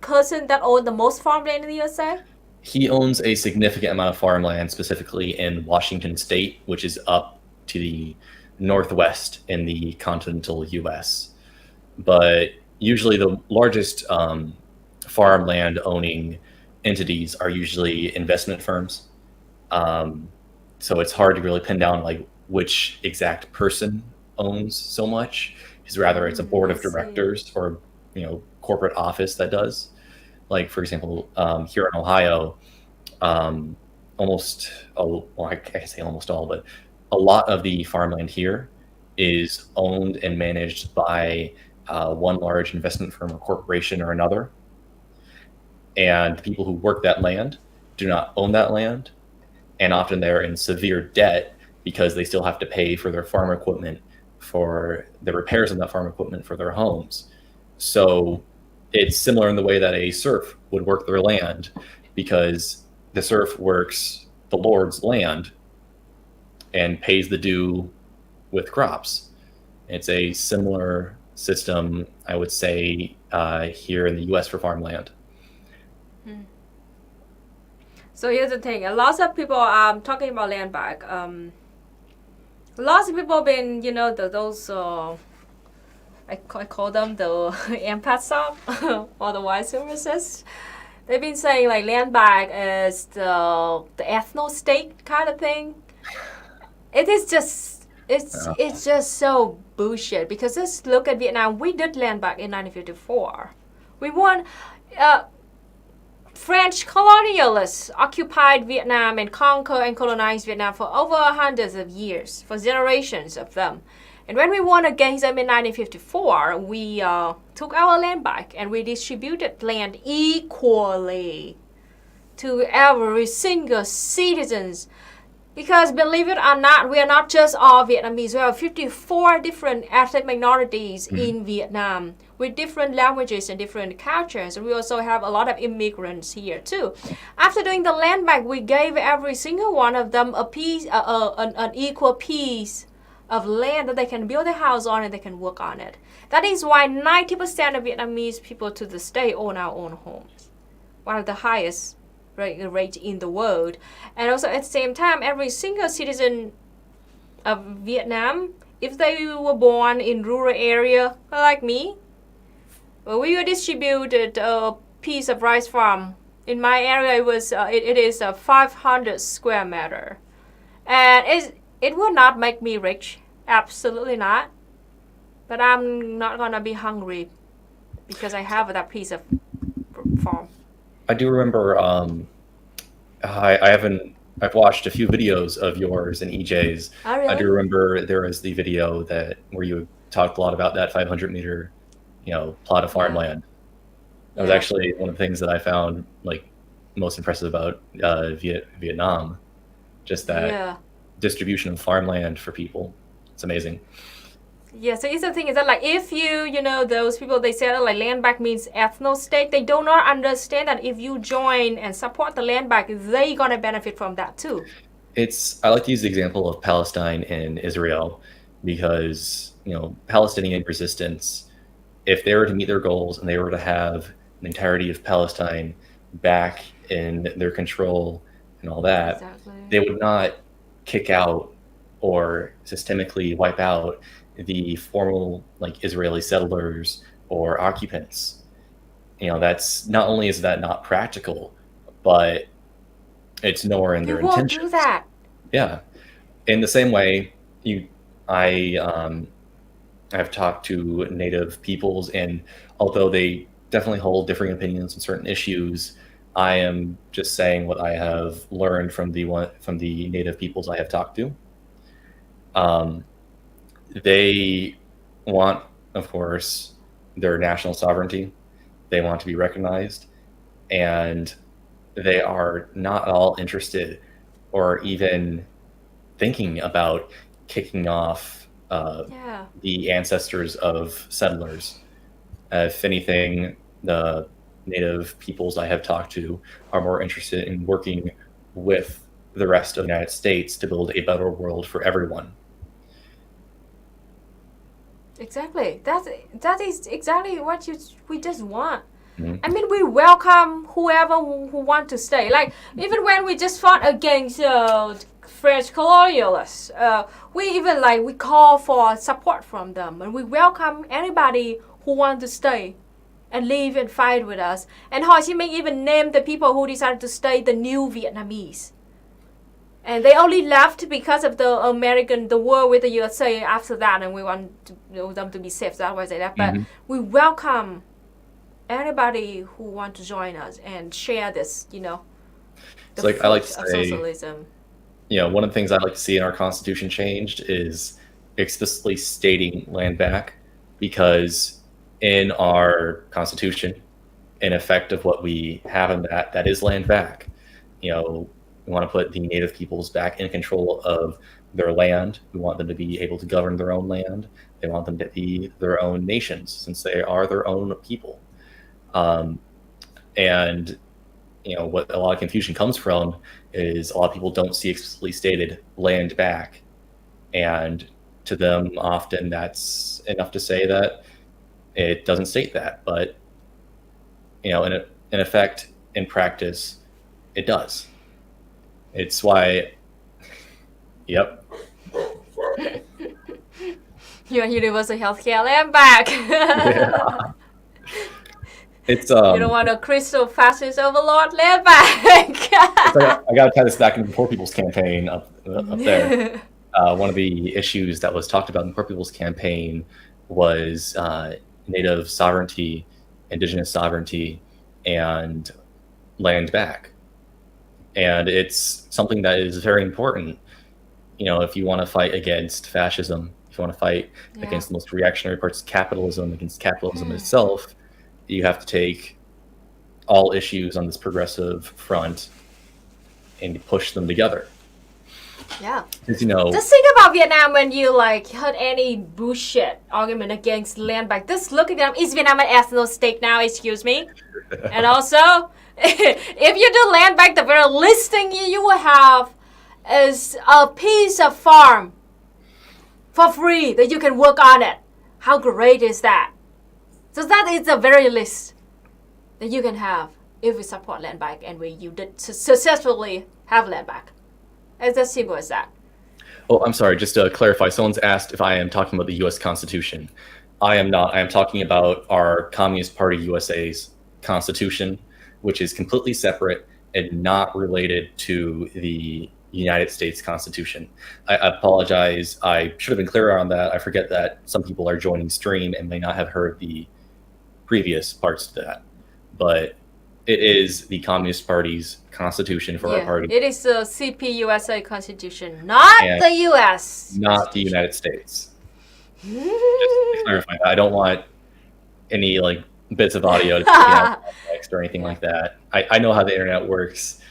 person that owns the most farmland in the USA? He owns a significant amount of farmland, specifically in Washington State, which is up to the northwest in the continental U.S. But usually the largest farmland owning entities are usually investment firms. So it's hard to really pin down like which exact person owns so much, because rather it's a board of directors or corporate office that does. Like, for example, here in Ohio, I can't say almost all, but a lot of the farmland here is owned and managed by one large investment firm or corporation or another. And the people who work that land do not own that land. And often they're in severe debt because they still have to pay for their farm equipment, for the repairs of that farm equipment for their homes. So it's similar in the way that a serf would work their land, because the serf works the Lord's land and pays the due with crops. It's a similar system, I would say, here in the U.S. for farmland. So here's the thing: a lot of people are talking about land back. Lots of people have been, those. I call them the empaths or the white supremacists. They've been saying like land back is the ethno state kind of thing. It is just it's just so bullshit, because let's look at Vietnam. We did land back in 1954. We won. French colonialists occupied Vietnam and conquered and colonized Vietnam for over hundreds of years, for generations of them. And when we won against them in 1954, we took our land back and we distributed land equally to every single citizens. Because believe it or not, we are not just all Vietnamese. We have 54 different ethnic minorities in Vietnam with different languages and different cultures. And we also have a lot of immigrants here too. After doing the land bank, we gave every single one of them a piece, an equal piece of land that they can build a house on and they can work on it. That is why 90% of Vietnamese people to this day own our own homes. One of the highest rate in the world. And also at the same time, every single citizen of Vietnam, if they were born in rural area like me, we were distributed a piece of rice farm. In my area, it is a 500 square meter, and it will not make me rich, absolutely not. But I'm not gonna be hungry because I have that piece of farm. I do remember. I've watched a few videos of yours and EJ's. Oh, really? I do remember there was the video where you talked a lot about that 500 meter, plot of farmland. That was actually one of the things that I found like most impressive about Vietnam. Just that distribution of farmland for people. It's amazing. Yeah, so it's the thing is that like if those people, they say that like land back means ethno state, they do not understand that if you join and support the land back, they gonna benefit from that too. I like to use the example of Palestine and Israel because Palestinian resistance if they were to meet their goals and they were to have the entirety of Palestine back in their control and all that, Exactly. they would not kick out or systemically wipe out the formal like Israeli settlers or occupants. That's not only is that not practical, but it's nowhere in They their won't do intentions. that. Yeah. In the same way, I have talked to native peoples, and although they definitely hold differing opinions on certain issues, I am just saying what I have learned from the native peoples I have talked to. Um, they want, of course, their national sovereignty. They want to be recognized, and they are not at all interested or even thinking about kicking off Yeah. the ancestors of settlers. If anything, the native peoples I have talked to are more interested in working with the rest of the United States to build a better world for everyone. Exactly. That is exactly what we just want. Mhm. I mean, we welcome whoever who want to stay. Like even when we just fought against French colonialists, we even we call for support from them, and we welcome anybody who want to stay and live and fight with us. And Ho Chi Minh even named the people who decided to stay the new Vietnamese. And they only left because of the war with the USA after that, and we want them to be safe. That's why they left. But we welcome anybody who want to join us and share this, the It's like I like to fruits of say, socialism. one of the things I'd like to see in our Constitution changed is explicitly stating land back, because in our Constitution, in effect of what we have in that is land back. We want to put the native peoples back in control of their land. We want them to be able to govern their own land. They want them to be their own nations, since they are their own people. And what a lot of confusion comes from is a lot of people don't see explicitly stated land back, and to them often that's enough to say that it doesn't state that. But in effect, in practice, it does. It's why, yep. Your universal healthcare land back. Yeah. It's you don't want a crystal fascist overlord land back. I got to tie this back into the Poor People's Campaign up there. One of the issues that was talked about in the Poor People's Campaign was native sovereignty, indigenous sovereignty, and land back. And it's something that is very important. If you want to fight against fascism, if you want to fight against the most reactionary parts of capitalism, against capitalism itself, you have to take all issues on this progressive front and push them together. Yeah. Just think about Vietnam when you heard any bullshit argument against land back. Just look at them. Is Vietnam an ethno state now? Excuse me. And also, if you do land back, the very least thing you will have is a piece of farm for free that you can work on it. How great is that? So that is the very least that you can have if we support land back and you did successfully have land back. It's as simple as that. Oh, I'm sorry. Just to clarify, someone's asked if I am talking about the U.S. Constitution. I am not. I am talking about our Communist Party USA's Constitution, which is completely separate and not related to the United States Constitution. I apologize. I should have been clearer on that. I forget that some people are joining stream and may not have heard the previous parts to that. But it is the Communist Party's Constitution for our party. It is the CPUSA Constitution, not the U.S. Not the United States. Just to clarify that. I don't want any bits of audio to be out of context or anything like that. I know how the internet works.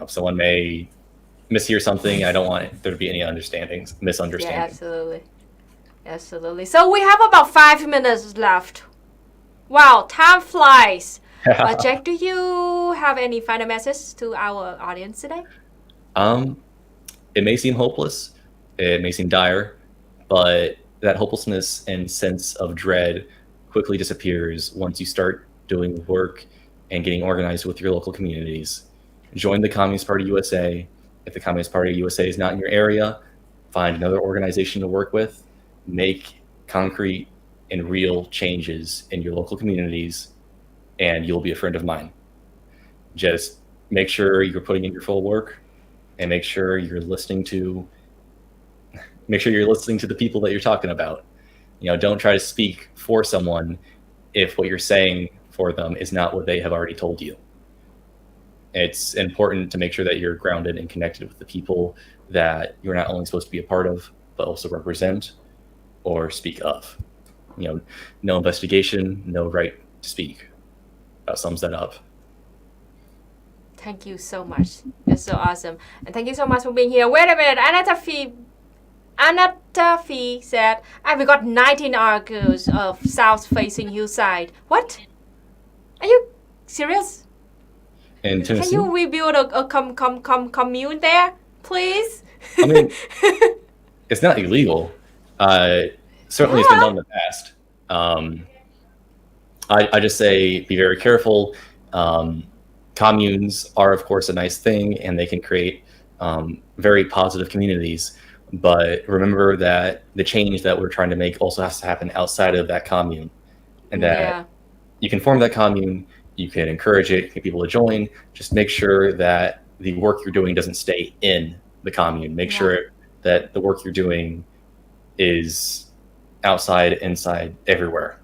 Someone may mishear something. I don't want there to be any misunderstandings. Yeah, absolutely. So we have about 5 minutes left. Wow, time flies. Jack, do you have any final message to our audience today? It may seem hopeless, it may seem dire, but that hopelessness and sense of dread quickly disappears once you start doing work and getting organized with your local communities. Join the Communist Party USA. If the Communist Party USA is not in your area, find another organization to work with. Make concrete and real changes in your local communities, and you'll be a friend of mine. Just make sure you're putting in your full work, and make sure you're listening to the people that you're talking about. Don't try to speak for someone if what you're saying for them is not what they have already told you. It's important to make sure that you're grounded and connected with the people that you're not only supposed to be a part of, but also represent or speak of. No investigation, no right to speak. That sums that up. Thank you so much. That's so awesome. And thank you so much for being here. Wait a minute. Anatafi said, we got 19 acres of south-facing hillside. What? Are you serious? In Tennessee? Can you rebuild a commune there, please? I mean, it's not illegal. Certainly it's been done in the past. I just say be very careful. Communes are, of course, a nice thing, and they can create very positive communities. But remember that the change that we're trying to make also has to happen outside of that commune, and that you can form that commune, you can encourage it, get people to join. Just make sure that the work you're doing doesn't stay in the commune. Make sure that the work you're doing is outside, inside, everywhere.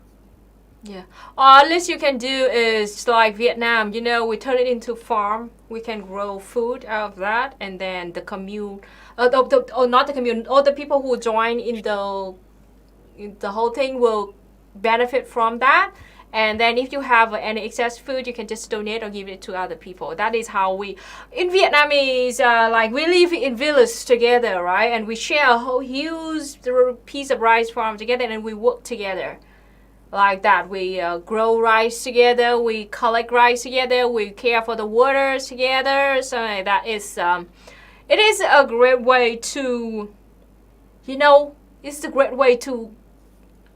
Yeah. Or at least you can do is like Vietnam, we turn it into farm. We can grow food out of that, and then the commune, not the commune, all the people who join in the whole thing will benefit from that. And then if you have any excess food, you can just donate or give it to other people. That is how in Vietnamese, we live in villages together, right? And we share a whole huge piece of rice farm together, and we work together. Like that, we grow rice together, we collect rice together, we care for the waters together. So that is, it is a great way to, it's a great way to,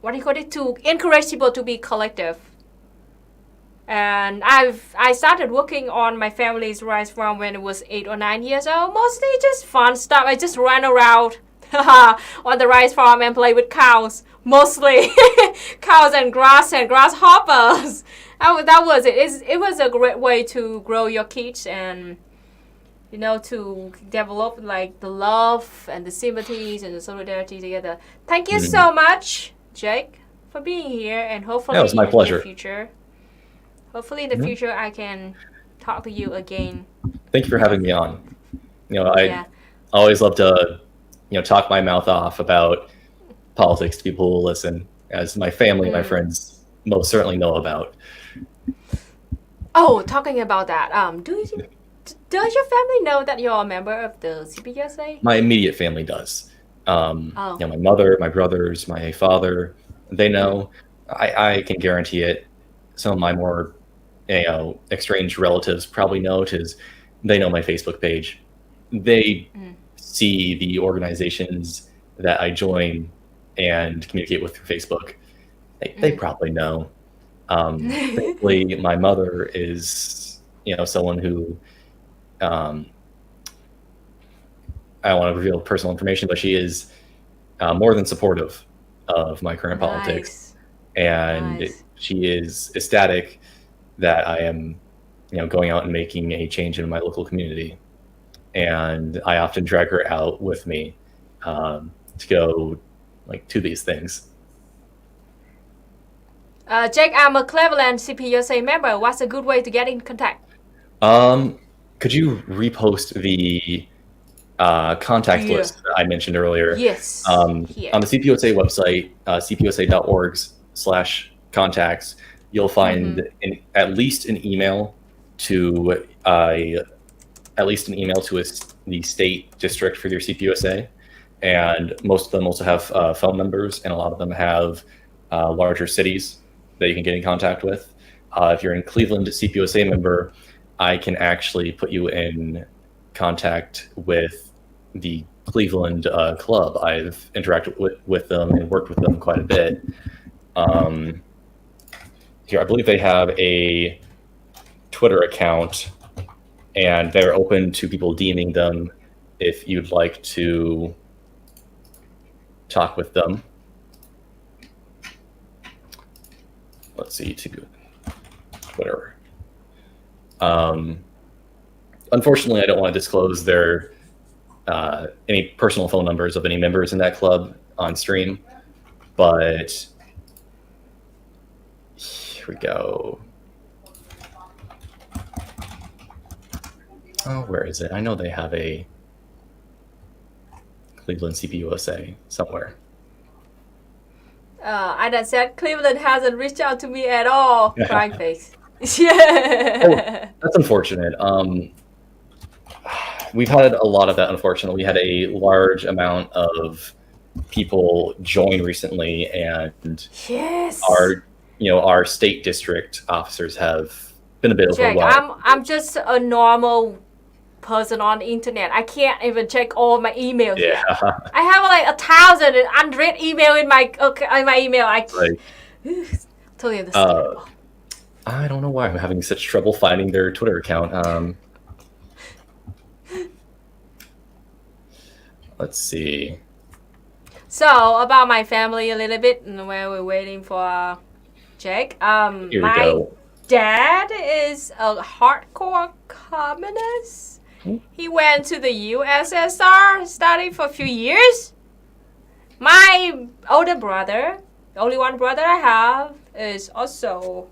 to encourage people to be collective. And I started working on my family's rice farm when it was 8 or 9 years old. Mostly just fun stuff. I just ran around on the rice farm and play with cows. Mostly cows and grasshoppers. That was it. It was a great way to grow your kids and, to develop the love and the sympathies and the solidarity together. Thank you so much, Jake, for being here, and hopefully it was my pleasure. In the future. Hopefully in the future I can talk to you again. Thank you for having me on. I always love to, talk my mouth off about politics to people who will listen, as my family and my friends most certainly know about. Oh, talking about that, does your family know that you're a member of the CPUSA? My immediate family does. My mother, my brothers, my father, they know. I can guarantee it. Some of my more, estranged relatives probably know, because they know my Facebook page. They see the organizations that I join and communicate with through Facebook. They probably know. Thankfully, my mother is, someone who, I don't want to reveal personal information, but she is more than supportive of my current politics. And she is ecstatic that I am, going out and making a change in my local community. And I often drag her out with me to go to these things. Jake, I'm a Cleveland CPUSA member. What's a good way to get in contact? Could you repost the contact list that I mentioned earlier? Yes. On the CPUSA website, cpusa.org/contacts, you'll find at least an email to the state district for your CPUSA. And most of them also have phone numbers, and a lot of them have larger cities that you can get in contact with. If you're in Cleveland, CPUSA member, I can actually put you in contact with the Cleveland club. I've interacted with them and worked with them quite a bit. here. I believe they have a Twitter account, and they're open to people DMing them if you'd like to talk with them. Let's see, to Twitter. Unfortunately, I don't want to disclose their any personal phone numbers of any members in that club on stream, but here we go. Oh, where is it? I know they have a Cleveland CPUSA somewhere. I done said Cleveland hasn't reached out to me at all. Crying face. Yeah. Oh, that's unfortunate. We've had a lot of that, unfortunately. We had a large amount of people join recently, and yes, our state district officers have been a bit overwhelmed. I'm just a normal person on the internet. I can't even check all my emails. Yeah. Yet. I have like 1,000 unread email in my email. Totally understandable. I don't know why I'm having such trouble finding their Twitter account. Let's see. So about my family a little bit, and while we're waiting for Jake. Here my we go. Dad is a hardcore communist. He went to the USSR, studied for a few years. My older brother, the only one brother I have, is also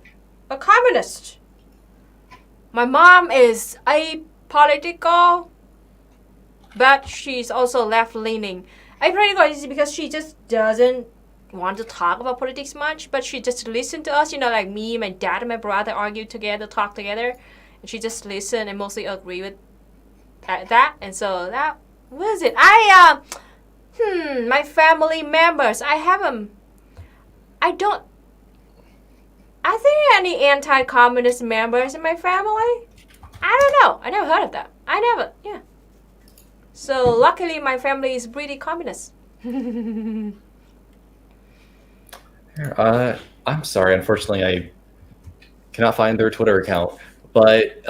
a communist. My mom is apolitical, but she's also left-leaning. Apolitical is because she just doesn't want to talk about politics much, but she just listen to us, like me, my dad, and my brother argue together, talk together, and she just listen and mostly agree with that. And so that was it. My family members, are there any anti-communist members in my family? I don't know. I never heard of that. Yeah. So luckily my family is pretty communist. I'm sorry. Unfortunately, I cannot find their Twitter account. But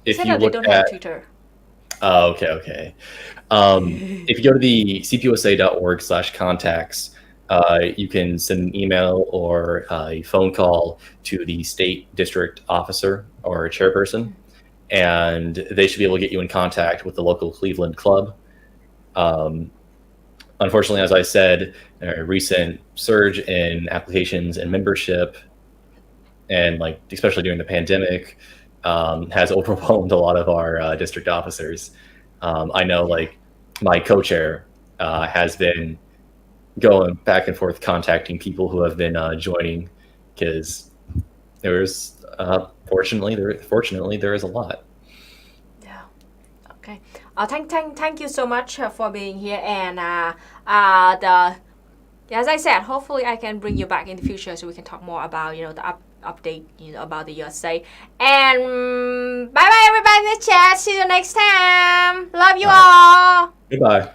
if you look they don't have Twitter. Oh, okay. If you go to the cpusa.org/contacts, you can send an email or a phone call to the state district officer or a chairperson, and they should be able to get you in contact with the local Cleveland club. Unfortunately, as I said, a recent surge in applications and membership, and especially during the pandemic, has overwhelmed a lot of our district officers. I know my co-chair has been going back and forth contacting people who have been joining, because there's fortunately there is a lot. Yeah. Okay. Thank you so much for being here, and as I said, hopefully I can bring you back in the future so we can talk more about the update about the USA. And bye bye everybody in the chat. See you next time. Love you all. Goodbye.